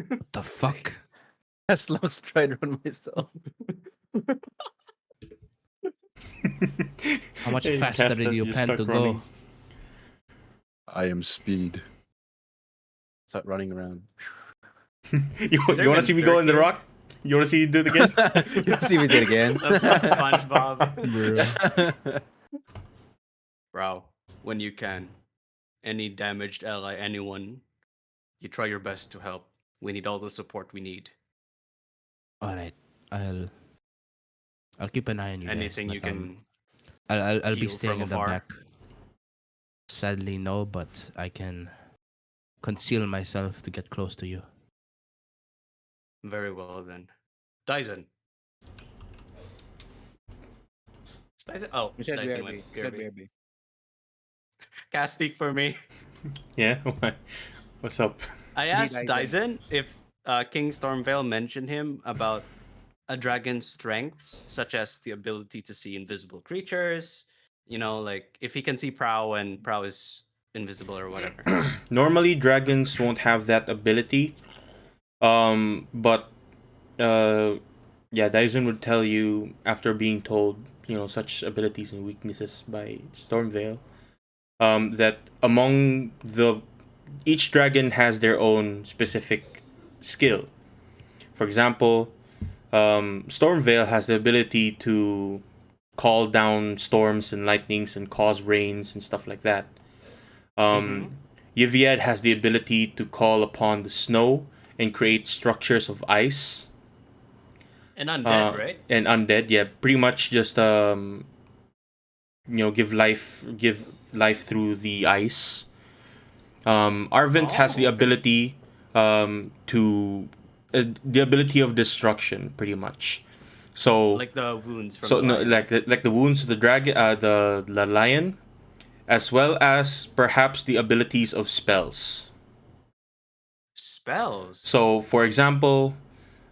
what the fuck? Tesla was trying to run myself. How much Yeah, you faster cast do that, you you plan start to running. go? I am speed. Start running around. you Is there want to even see me go dirt in the here? rock? You want to see me do it again? You see me do it again. That's from SpongeBob. Bro. Bro, when you can, any damaged ally, anyone, you try your best to help. We need all the support we need. Alright. I'll keep an eye on you guys. Anything you But can I'll be heal staying from in the afar. back. Sadly no, but I can conceal myself to get close to you. Very well then. Dyson. Is Dyson? Oh, You said Dyson BRB. went. You said BRB. BRB. Can't speak for me. Yeah. What's up? I asked Dyson. Dyson if King Stormvale mentioned him about a dragon's strengths, such as the ability to see invisible creatures. You know, like if he can see Prow and Prow is invisible or whatever. Normally, dragons won't have that ability. But yeah, Dyson would tell you after being told, such abilities and weaknesses by Stormvale, that among each dragon has their own specific skill. For example, Stormvale has the ability to call down storms and lightnings and cause rains and stuff like that. Yviad has the ability to call upon the snow and create structures of ice. And undead, right? And undead, yeah, pretty much just give life through the ice. Arvint has the Oh, okay. ability to the ability of destruction, pretty much. So Like the wounds from so the no, lion. like the wounds of the dragon, the lion, as well as perhaps the abilities of spells. Spells. So, for example,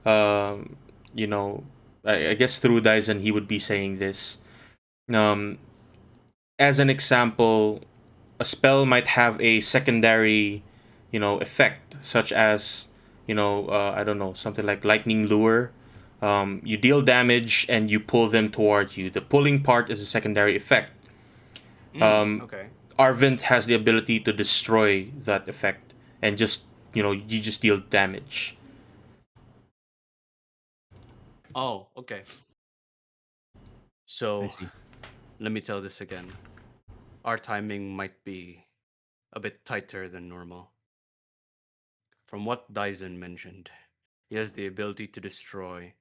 um, you know, I guess through Dyson he would be saying this. Um, as an example, a spell might have a secondary, effect, such as, I don't know, something like lightning lure. You deal damage and you pull them towards you. The pulling part is a secondary effect. Okay. Arvint has the ability to destroy that effect and just, you just deal damage. Oh, okay. I So see. let me tell this again. Our timing might be a bit tighter than normal. From what Dyson mentioned, he has the ability to destroy,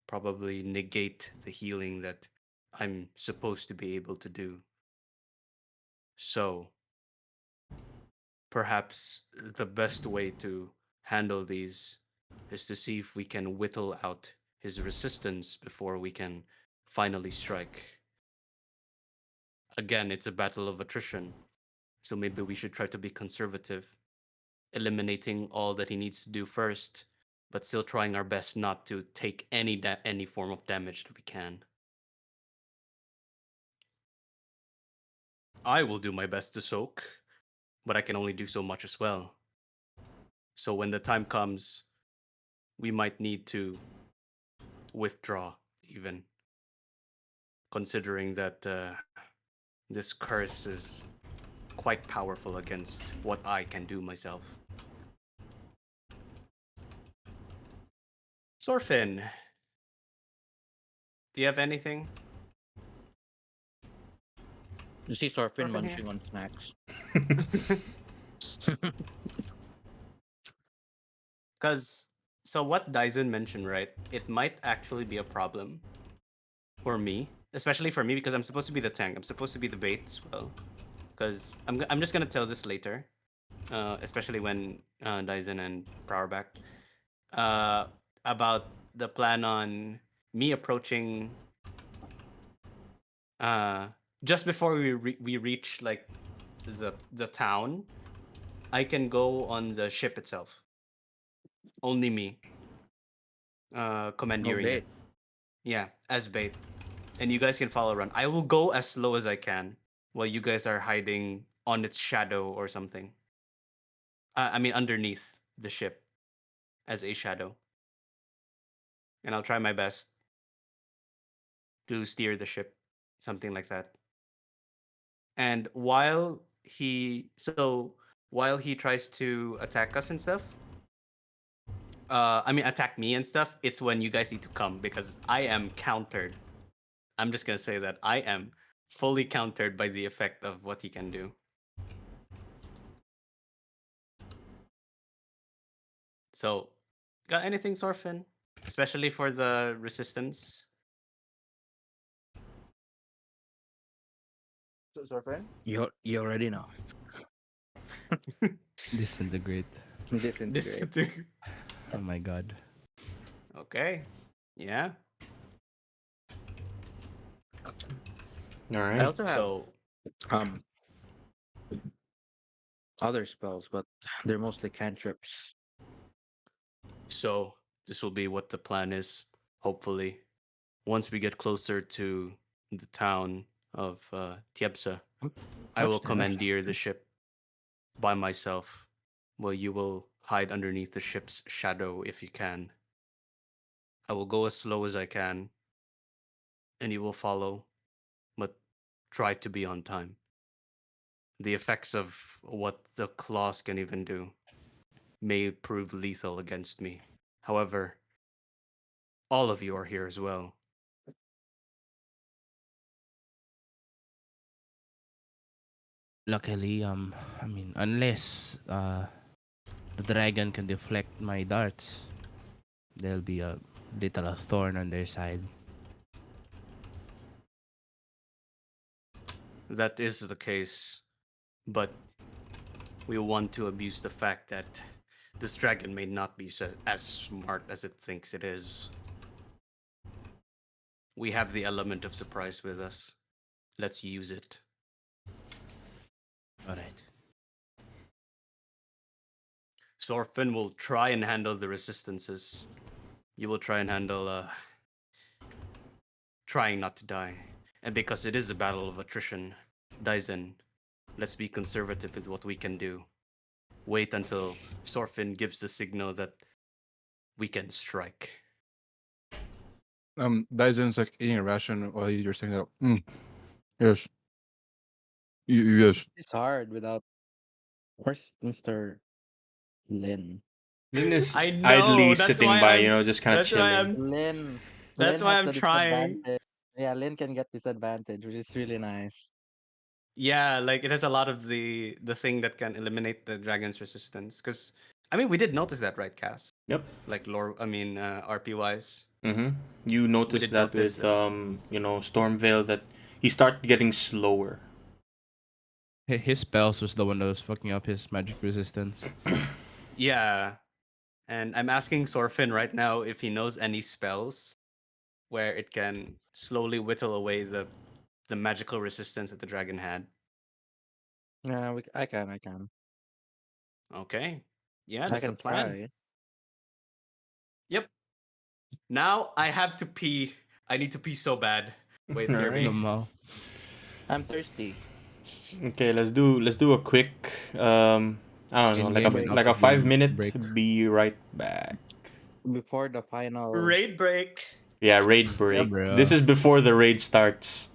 probably negate the healing that I'm supposed to be able to do. So, perhaps the best way to handle these is to see if we can whittle out his resistance before we can finally strike. Again, it's a battle of attrition, so maybe we should try to be conservative, eliminating all that he needs to do first, but still trying our best not to take any form of damage that we can. I will do my best to soak, but I can only do so much as well. So when the time comes, we might need to withdraw, even considering that this curse is quite powerful against what I can do myself. Sorfin, do you have anything? You see Sorfin Sorfin here? munching on snacks. Because, so what Dyson mentioned, right? It might actually be a problem for me, especially for me because I'm supposed to be the tank. I'm supposed to be the bait as well. Because I'm just gonna tell this later, especially when Dyson and Prower back, uh, about the plan on me approaching uh, just before we reach like the town. I can go on the ship itself. Only me, No commandeering it. bait. Yeah, as bait. and you guys can follow around. I will go as slow as I can while you guys are hiding on its shadow or something. I mean, underneath the ship as a shadow, and I'll try my best to steer the ship, something like that. And while he tries to attack us and stuff, I mean attack me and stuff, it's when you guys need to come because I am countered. I'm just gonna say that I am fully countered by the effect of what he can do. So, got anything, Sorfin? Especially for the resistance. So friend? You already know. Disintegrate. This Disintegrate. Oh my god. okay. Yeah. All I right. also have So um other spells, but they're mostly cantrips. so this will be what the plan is. Hopefully, once we get closer to the town of Tiebsa, I will Rush there. commandeer the ship by myself, while you will hide underneath the ship's shadow if you can. I will go as slow as I can, and you will follow, but try to be on time. The effects of what the claws can even do may prove lethal against me. However, all of you are here as well. Luckily, I mean, unless the dragon can deflect my darts, there'll be a little thorn on their side. That is the case, but we want to abuse the fact that this dragon may not be as smart as it thinks it is. We have the element of surprise with us. Let's use it. All right. Sorfin will try and handle the resistances. You will try and handle trying not to die. And because it is a battle of attrition, Daizen, let's be conservative with what we can do. Wait until Sorfin gives the signal that we can strike. Daizen's like eating a ration while you're saying that. Yes. Yes. It's hard without. Where's Mr. Lin? Lynn is I know. idly sitting by, just kind of That's why chilling. I'm. Lin. That's Lin why has I'm the trying. disadvantage. Yeah, Lin can get disadvantage, which is really nice. Yeah, like it has a lot of the thing that can eliminate the dragon's resistance. Because I mean, we did notice that, right, Cass? Yep. Like lore. I mean, RP wise, Mm-hmm. You we notice did that notice with that. Stormveil that he started getting slower. His spells was the one that was fucking up his magic resistance. Yeah, and I'm asking Sorfin right now if he knows any spells where it can slowly whittle away the magical resistance that the dragon had. Yeah, I can. Okay. Yeah, I that's the can plan. try. Yep. Now I have to pee. I need to pee so bad. Wait, All right. Derby. Normal. I'm thirsty. Okay, let's do a quick I don't know, like a In-game and Break like a out-of-game 5 minute. break. Be right back. before the final. Raid break. Yeah, raid Yep. break. This Bruh. is before the raid starts.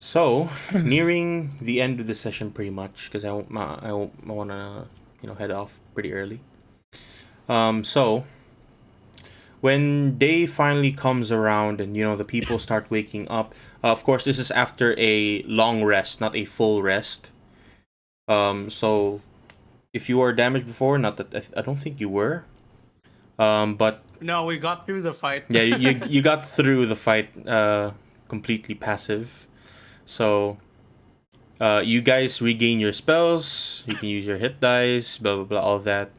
So, nearing the end of the session pretty much, because I want to, head off pretty early. So, when day finally comes around and, the people start waking up, of course, this is after a long rest, not a full rest. So, if you were damaged before, not that, I don't think you were. But No, we got through the fight. yeah, you got through the fight completely passive. So, you guys regain your spells. You can use your hit dice, blah blah blah, all that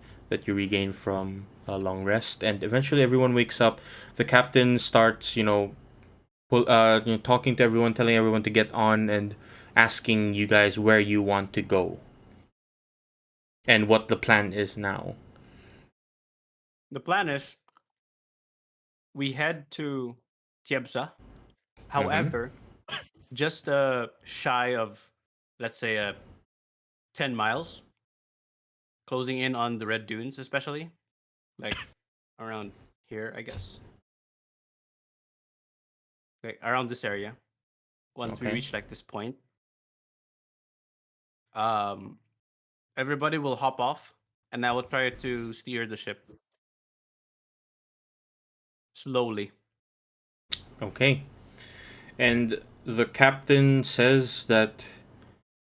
you regain from a long rest, and eventually everyone wakes up. The captain starts, talking to everyone, telling everyone to get on, and asking you guys where you want to go, and what the plan is now. The plan is we head to Tiebsa. However, just shy of, let's say, 10 miles, closing in on the Red Dunes, especially, like around here, I guess. Like around this area. Once we Okay. reach like this point, everybody will hop off, and I will try to steer the ship slowly. Okay. And the captain says that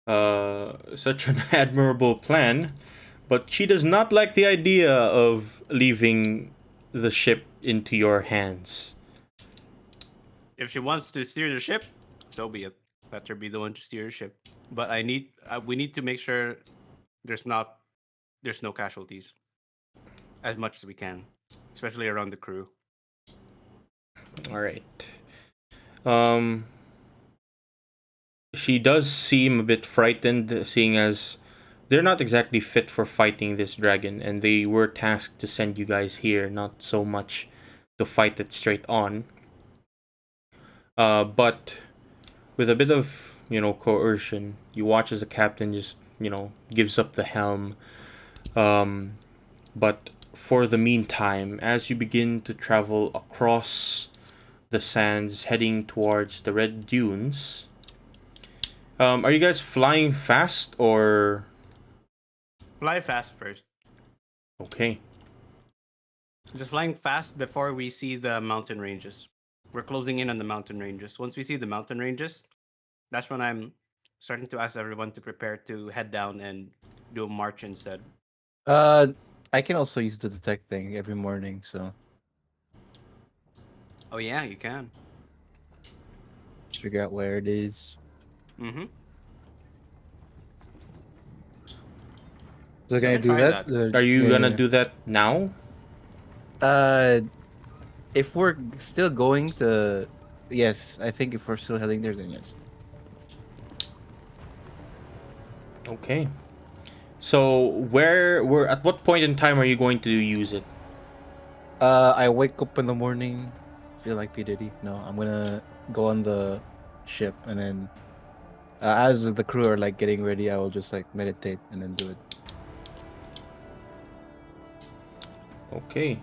such an admirable plan, but she does not like the idea of leaving the ship into your hands. If she wants to steer the ship, so be it. Let her be the one to steer the ship. But we need to make sure there's no casualties as much as we can, especially around the crew. All right. She does seem a bit frightened, seeing as they're not exactly fit for fighting this dragon, and they were tasked to send you guys here, not so much to fight it straight on. But with a bit of, coercion, you watch as the captain just, gives up the helm. But for the meantime, as you begin to travel across the sands heading towards the Red Dunes, are you guys flying fast or... Fly fast first. Okay. Just flying fast before we see the mountain ranges. We're closing in on the mountain ranges. Once we see the mountain ranges, that's when I'm starting to ask everyone to prepare to head down and do a march instead. I can also use the detect thing every morning, so Oh yeah, you can. just figure out where it is. Mm-hmm. So can You I can do try that? that. Are you gonna Yeah. do that now? If we're still going to, yes, I think if we're still heading there, then yes. Okay. So at what point in time are you going to use it? I wake up in the morning, feel like P Diddy. No, I'm gonna go on the ship, and then as the crew are like getting ready, I will just like meditate and then do it. Okay.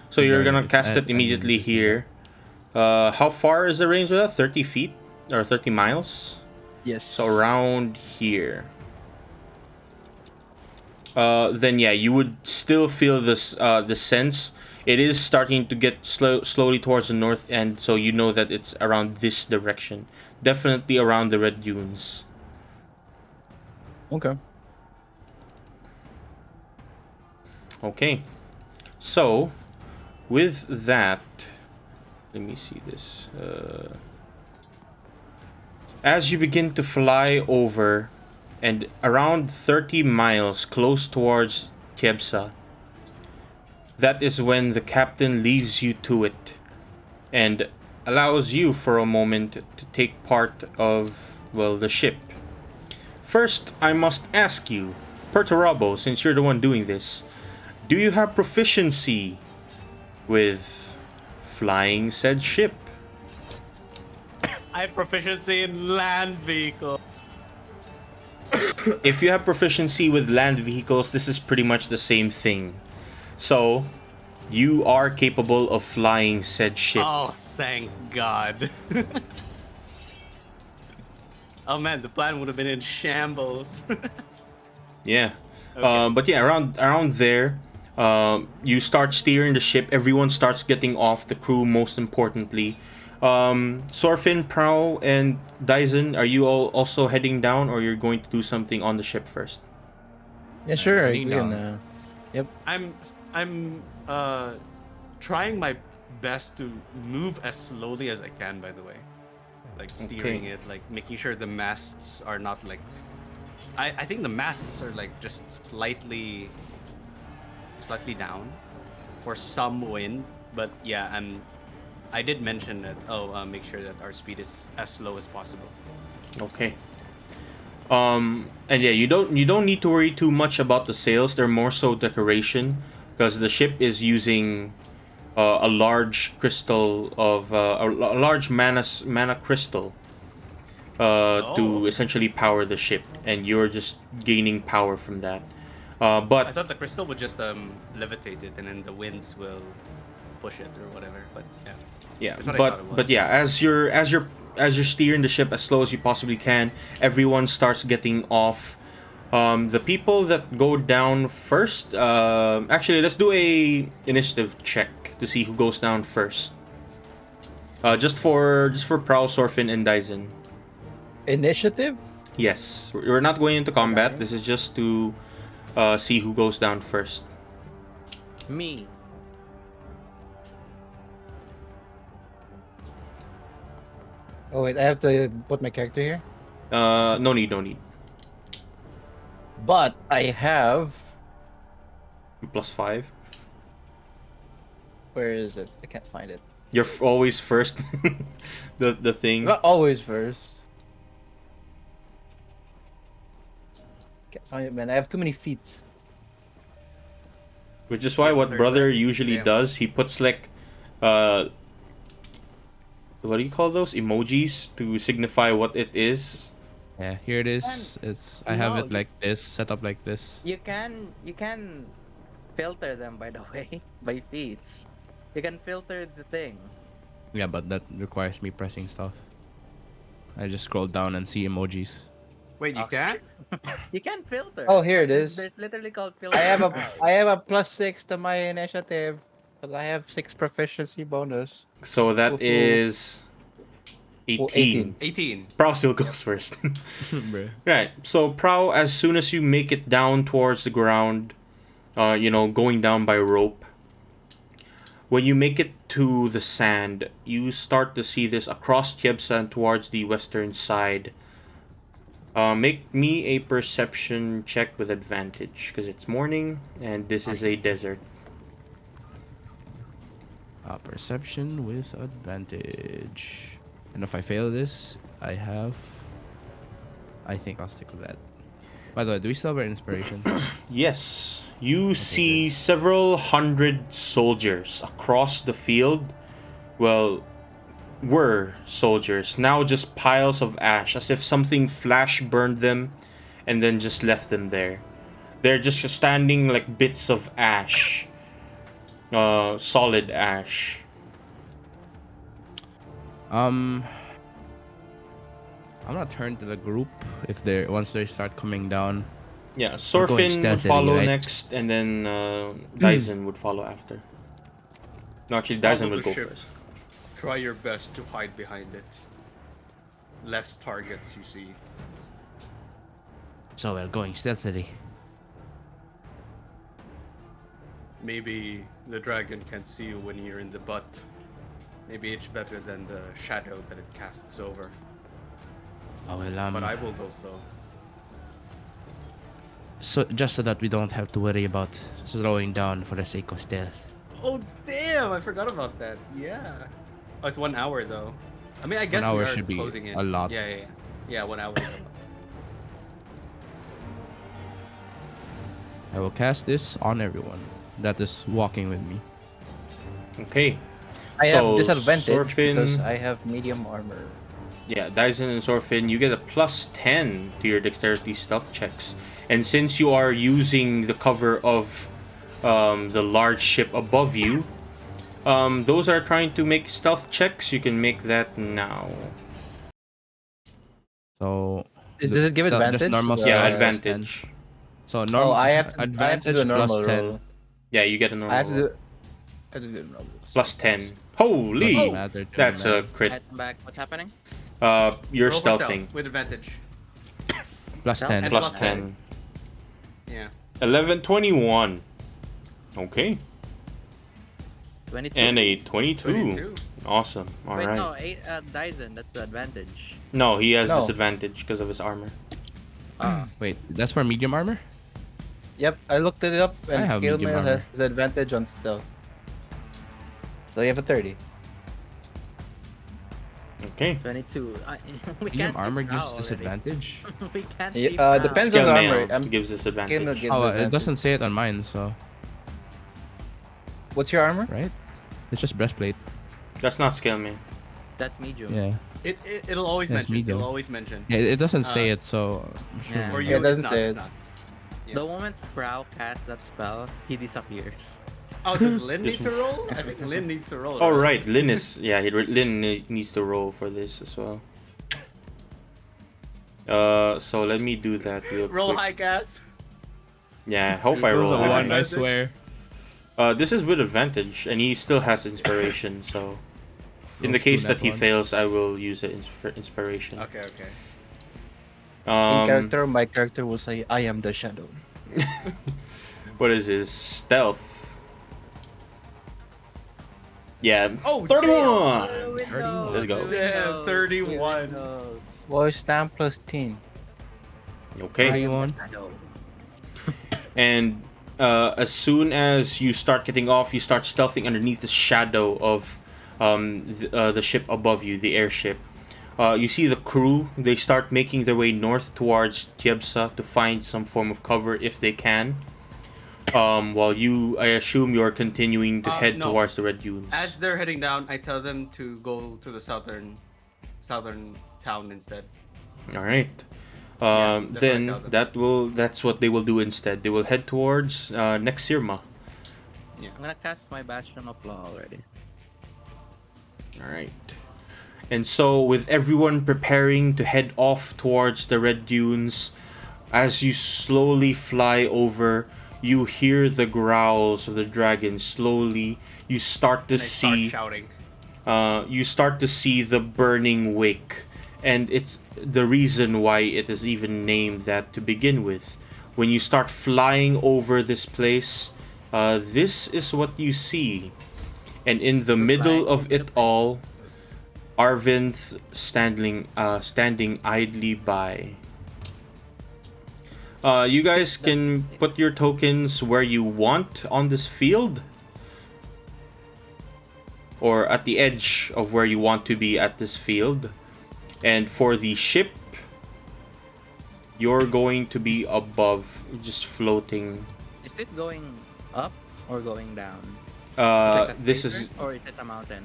So you're gonna cast it I mean, immediately just do that. here. How far is the range of that? 30 feet or 30 miles? Yes. So around here. Then yeah, you would still feel this the sense. It is starting to get slowly towards the north end, so you know that it's around this direction. Definitely around the Red Dunes. Okay. Okay. So, with that, let me see this. As you begin to fly over, and around 30 miles close towards Tiebsa, that is when the captain leaves you to it and allows you for a moment to take part of, well, the ship. First, I must ask you, Perturabo, since you're the one doing this, do you have proficiency with flying said ship? I have proficiency in land vehicle. If you have proficiency with land vehicles, this is pretty much the same thing. So, you are capable of flying said ship. Oh, Thank God. Oh man, the plan would have been in shambles. Yeah. Okay. But yeah, around there, you start steering the ship. Everyone starts getting off. The crew, most importantly. Sorfin, Prow, and Dyson, are you all also heading down, or you're going to do something on the ship first? Yeah, sure. heading We down. can. Yep. I'm trying my best to move as slowly as I can, by the way. Like steering Okay. it, like making sure the masts are not like I think the masts are like just slightly down for some wind. But yeah, I did mention that make sure that our speed is as slow as possible. Okay. And yeah, you don't need to worry too much about the sails. They're more so decoration, because the ship is using a large crystal of a large mana crystal to Oh. essentially power the ship, and you're just gaining power from that. I But thought the crystal would just levitate it and then the winds will push it or whatever. But yeah. yeah, That's what I thought it but was. yeah, as you're steering the ship as slow as you possibly can, everyone starts getting off. The people that go down first, actually, let's do a initiative check to see who goes down first. Just for Prowl, Sorfin, and Dyson. Initiative. Yes, we're not going into combat. Okay. This is just to see who goes down first. Me. Oh wait, I have to put my character here. No need, no need. But I have. +5. Where is it? I can't find it. You're always first. the thing. Not always first. Can't find it, man. I have too many feats. Which is why Yeah, what third brother left. usually Damn. does, he puts like, what do you call those emojis to signify what it is? Yeah, here it is. It's I have No, it like this, set up like this. You can filter them, by the way, by feats. You can filter the thing. Yeah, but that requires me pressing stuff. I just scroll down and see emojis. Wait, you Okay. can? You can filter. Oh, here it is. There's literally called filter. I have a +6 to my initiative because I have 6 proficiency bonus. So that Woohoo. is 18. 18. 18. Prow still goes first. Bruh. Right. So Prow, as soon as you make it down towards the ground, going down by rope, when you make it to the sand, you start to see this across Tiebsan towards the western side. Make me a perception check with advantage, because it's morning and this is a desert. Perception with advantage. And if I fail this, I think I'll stick with that. By the way, do we still have our inspiration? Yes, you see several hundred soldiers across the field. Well, were soldiers, now just piles of ash, as if something flash burned them and then just left them there. They're just standing like bits of ash. Solid ash. I'm gonna turn to the group if they're once they start coming down. Yeah, going Sorfin would stealthily, follow right? next, and then Dyson would follow after. No, actually, Dyson Follow would the go ship. first. Try your best to hide behind it. Less targets you see. So we're going stealthily. Maybe the dragon can't see you when you're in the butt. Maybe it's better than the shadow that it casts over. Oh well, But I will go slow. so just so that we don't have to worry about slowing down for the sake of stealth. Oh damn! I forgot about that. Yeah. Oh, it's 1 hour though. I mean, I guess hour we are should be closing in. a lot. Yeah, 1 hour is a lot. I will cast this on everyone that is walking with me. Okay. I So, have disadvantage because Sorfin- I have medium armor. Yeah, Dyson and Sorfin, you get a +10 to your dexterity stealth checks. And since you are using the cover of the large ship above you, Those are trying to make stealth checks. You can make that now. So Does it give advantage? Just normal to stealth. Yeah, the- advantage. So Oh, normal. I have to advantage do a normal plus 10. roll. Yeah, you get a I normal have to roll. do. I have to do a normal. Plus 10. Holy! Doesn't matter to That's me, a man. crit. I'm back. What's happening? You're Roll for stealth stealthing. with advantage. Plus Stealth 10. and Plus plus 10. Yeah. 11, 21. Okay. 22. And a 22. 22. Awesome. Wait, Alright. no, 8 Dyson. That's the advantage. No, he has No. disadvantage because of his armor. Wait, that's for medium armor? Yep, I looked it up, I and have scale medium mail armor. has disadvantage on stealth. So you have a 30. Okay. 22. We Medium can't armor keep gives now already. disadvantage. We can't Yeah, keep now. depends on Scale the mail armor. gives Scale disadvantage. mail gives Oh, it advantage. doesn't say it on mine, so What's your armor? right? It's just breastplate. That's not scale mail. That's medium. Yeah. It'll always Yes, mention. medium. It'll always mention. Yeah, it doesn't say Uh, it, so I'm sure. Yeah. For Yeah, you, it doesn't it's not. say It's it. not. Yeah. The moment Prow casts that spell, he disappears. Oh, does Lynn need Just- to roll? I think Lynn needs to roll. Oh, right. Lynn is. Yeah, Lynn needs to roll for this as well. So let me do that real Roll quick. high cast. Yeah, I hope I It was roll a high. one, I Advantage. swear. This is with advantage, and he still has inspiration. So, in the Rolls case two that nat he ones. fails, I will use it for inspiration. Okay, okay. In character, my character will say, "I am the shadow." What is his stealth? Yeah. Oh, 31. Windows, Let's go. Damn, 31. Windows. Voice stamp plus 10. Okay. 31. And as soon as you start getting off, you start stealthing underneath the shadow of the ship above you, the airship. You see the crew. They start making their way north towards Tiebsa to find some form of cover if they can. While you, I assume, you're continuing to head no. towards the red dunes. As they're heading down, I tell them to go to the southern town instead. All right. Yeah, that's what I Then tell them. that's what they will do instead. They will head towards Nexirma. Yeah. I'm gonna cast my Bastion of Law already. All right. And so, with everyone preparing to head off towards the red dunes, as you slowly fly over, you hear the growls of the dragon slowly. You start to And I start see. shouting. You start to see the burning wake, and it's the reason why it is even named that to begin with. When you start flying over this place, this is what you see, and in the middle of it all, Arvinth standing idly by. You guys can put your tokens where you want on this field, or at the edge of where you want to be at this field. And for the ship, you're going to be above, just floating. Is this going up or going down? This is Or is it a mountain?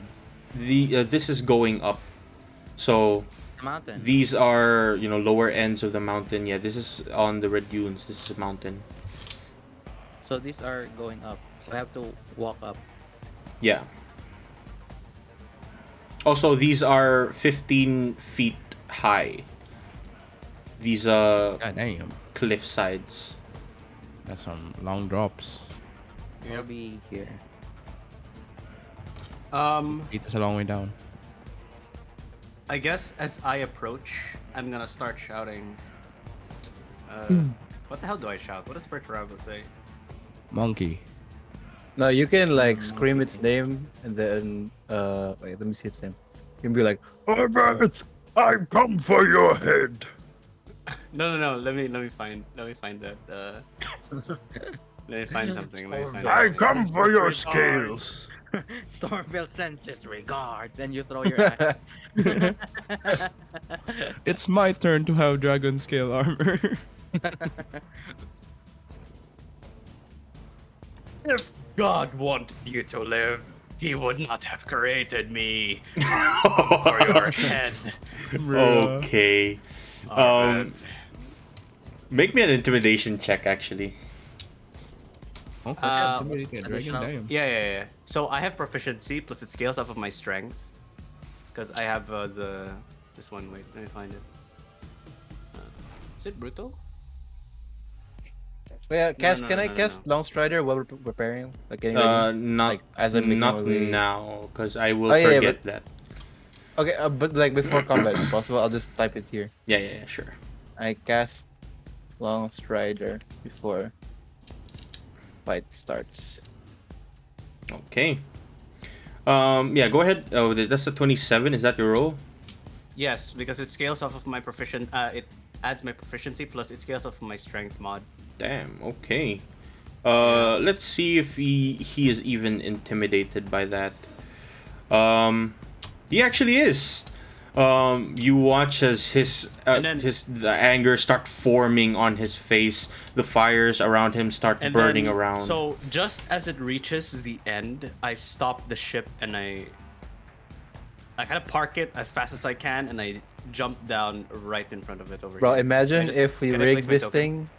this is going up. So A mountain. these are, lower ends of the mountain. Yeah, this is on the red dunes. This is a mountain. So these are going up. So I have to walk up. Yeah. Also, these are 15 feet high. These God damn. cliff sides. That's some long drops. I'll be here. It's a long way down. I guess as I approach, I'm gonna start shouting. What the hell do I shout? What does Perturabo say? Monkey. No, you can like scream its name and then wait, let me see its name. You can be like, Arvinth, I've come for your head. No. Let me find that. Let me find something. Let me find I something. come for your scales. Stormville senses regard. Then you throw your axe. It's my turn to have dragon scale armor. If God wanted you to live, he would not have created me for your head. Okay. Arvinth. Make me an intimidation check, actually. Okay, intimidating a dragon, additional- damn. Yeah. So I have proficiency plus it scales off of my strength. Because I have this one. Wait, let me find it. Is it brutal? But yeah, cast. no, Can no, I no, cast no. Long Strider while we're preparing, like getting ready? Not Like, as I'm making my not way- now, because I will Oh, yeah, forget that. Okay, but like before combat, if possible, I'll just type it here. Yeah, sure. I cast Long Strider before fight starts. Okay. Yeah, go ahead. Oh, that's a 27. Is that your roll? Yes, because it scales off of my proficient. It adds my proficiency plus it scales off of my strength mod. Damn. Okay. Let's see if he is even intimidated by that. He actually is. You watch as And then- the anger start forming on his face. The fires around him start And burning then, around. So just as it reaches the end, I stop the ship and I kind of park it as fast as I can, and I jump down right in front of it over Bro, here. imagine Can I if we can I rig place my this token? thing.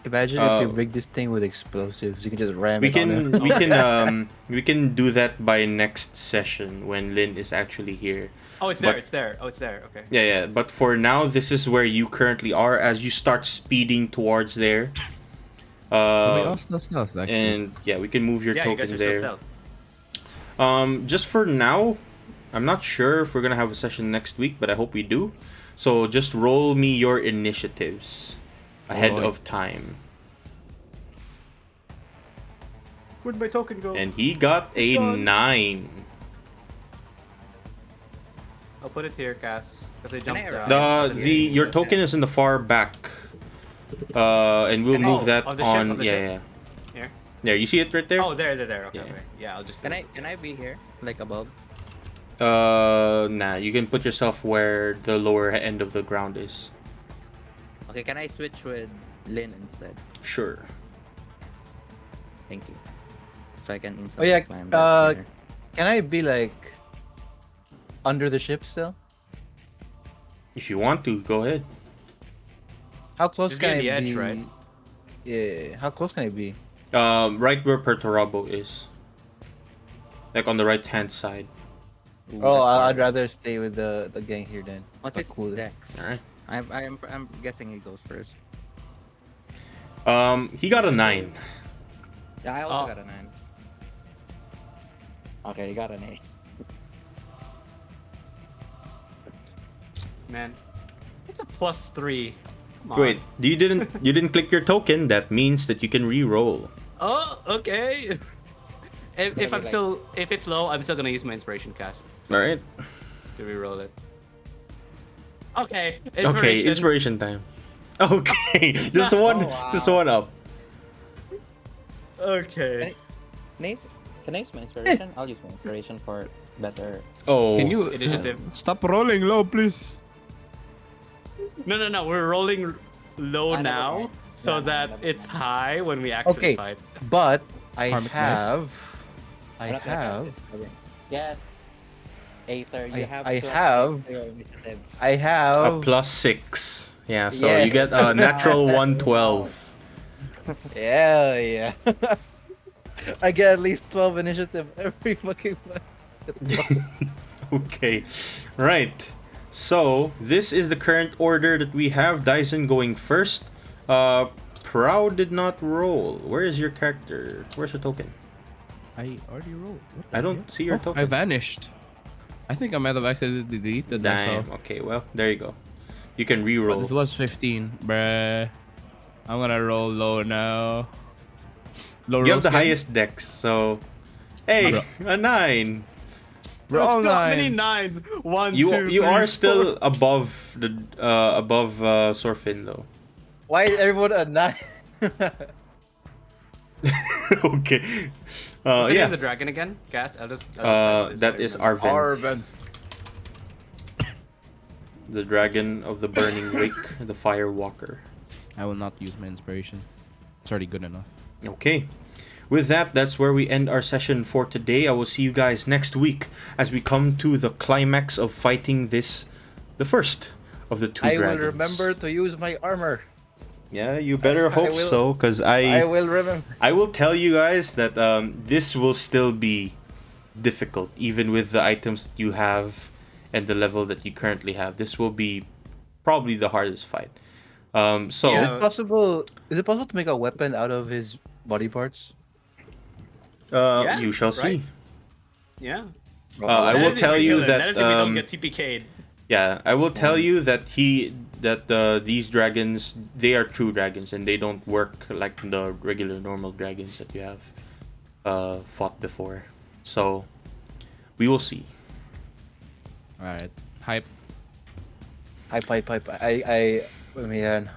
Imagine if we Uh, rig this thing with explosives. You can just ram we it on can him. we can do that by next session when Lynn is actually here. Oh, it's there. but- It's there. Oh, it's there. Okay. Yeah. But for now, this is where you currently are as you start speeding towards there. Wait, oh, stealth, actually. And yeah, we can move your Yeah, you guys token are so there. stealth. Just for now, I'm not sure if we're gonna have a session next week, but I hope we do. So just roll me your initiatives ahead Alright. of time. Where'd my token go? And he got a gone. 9. I'll put it here, Cass, because I Can I jumped arrive? down. Your token is in the far back. And we'll Can I- move that on the ship, on. on the Yeah. ship? Here. There, you see it right there? Oh, there. Okay, Yeah. okay. Yeah, I'll just. Can I be here, like above? Nah. You can put yourself where the lower end of the ground is. Okay, can I switch with Lin instead? Sure. Thank you. So I can Oh instantly yeah, climb back here. can I be like under the ship still? If you want to, go ahead. How close Just can I be on the be? edge, right? Yeah, how close can I be? Right where Perturabo is. Like on the right hand side. Oh, I'd rather stay with the gang here then. What Like is cooler. Dex? Alright. I'm guessing he goes first. He got a 9. Yeah, I also Oh. got a 9. Okay, you got an 8. Man, it's a +3. Come on. Wait, you didn't click your token. That means that you can re-roll. Oh, okay. if I'm like- still, if it's low, I'm still gonna use my inspiration cast All right. to reroll it. Okay. Okay, inspiration time. Okay, just one, wow. just one up. Okay. Can I use my inspiration? I'll use my inspiration for better. Oh, Can you Initiative. stop rolling low, please? No. We're rolling low I know, now, okay. so Yeah, that never it's mind. high when we actually Okay. fight. But I Karmic have. I'm not gonna cast it. Okay. Yes. Aether, you have. I plus have- eight for your initiative. I a have. +6. Yeah, so Yeah. you get a natural 112. Yeah. I get at least 12 initiative every fucking month. Let's go. Okay, right. So this is the current order that we have. Dyson going first. Proud did not roll. Where is your character? Where's your token? I already rolled. What the I don't hell? see your I token. vanished. I think I might have accidentally deleted Damn. myself. Okay, well there you go. You can But re-roll. it was 15, bruh. I'm gonna roll low now. Low You roll have the skin? highest dex, so hey, Bro. a 9. We're all How many nine. nines? One, You two, you three, are four. still above the Sorfin though. Why is everyone a 9? Okay. What's the name Yeah. of the dragon again? Gas. I'll just type this so That I is remember. Arven. The dragon of the burning wake, the fire walker. I will not use my inspiration. It's already good enough. Okay. With that, that's where we end our session for today. I will see you guys next week as we come to the climax of fighting the first of the two I dragons. will remember to use my armor. Yeah, you better hope will- so, because I will remember. I will tell you guys that this will still be difficult, even with the items that you have and the level that you currently have. This will be probably the hardest fight. So Is Yeah. it possible? Is it possible to make a weapon out of his body parts? Yeah, you shall right? see. Yeah. I That will is if tell we you kill him. that That is if we don't get TPK'd. yeah, I will tell you that these dragons, they are true dragons and they don't work like the regular normal dragons that you have fought before. So we will see. All right, hype. Hype. I man.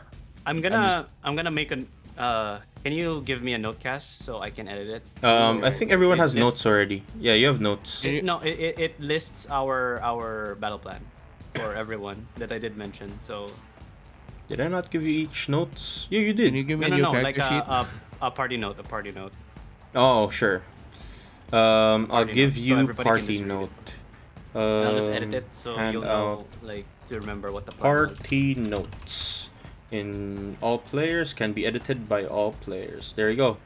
I'm gonna make a. Can you give me a notecast so I can edit it? I think everyone it has notes lists- already. Yeah, you have notes. No, it lists our battle plan for everyone that I did mention. So Did I not give you each notes? Yeah, you did. Can you give me no, a new no, like character sheet? a party note, a party note. Oh, sure. I'll Party give note, so you everybody can party just read note. And I'll just edit it so hand you'll out know like to remember what the plan was. party notes. In all players can be edited by all players. There you go.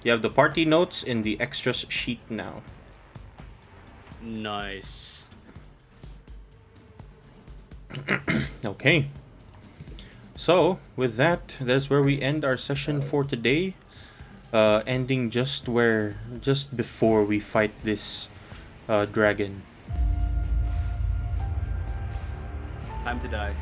You have the party notes in the extras sheet now. Nice. Okay. So with that, that's where we end our session for today. Ending just before we fight this dragon. Time to die.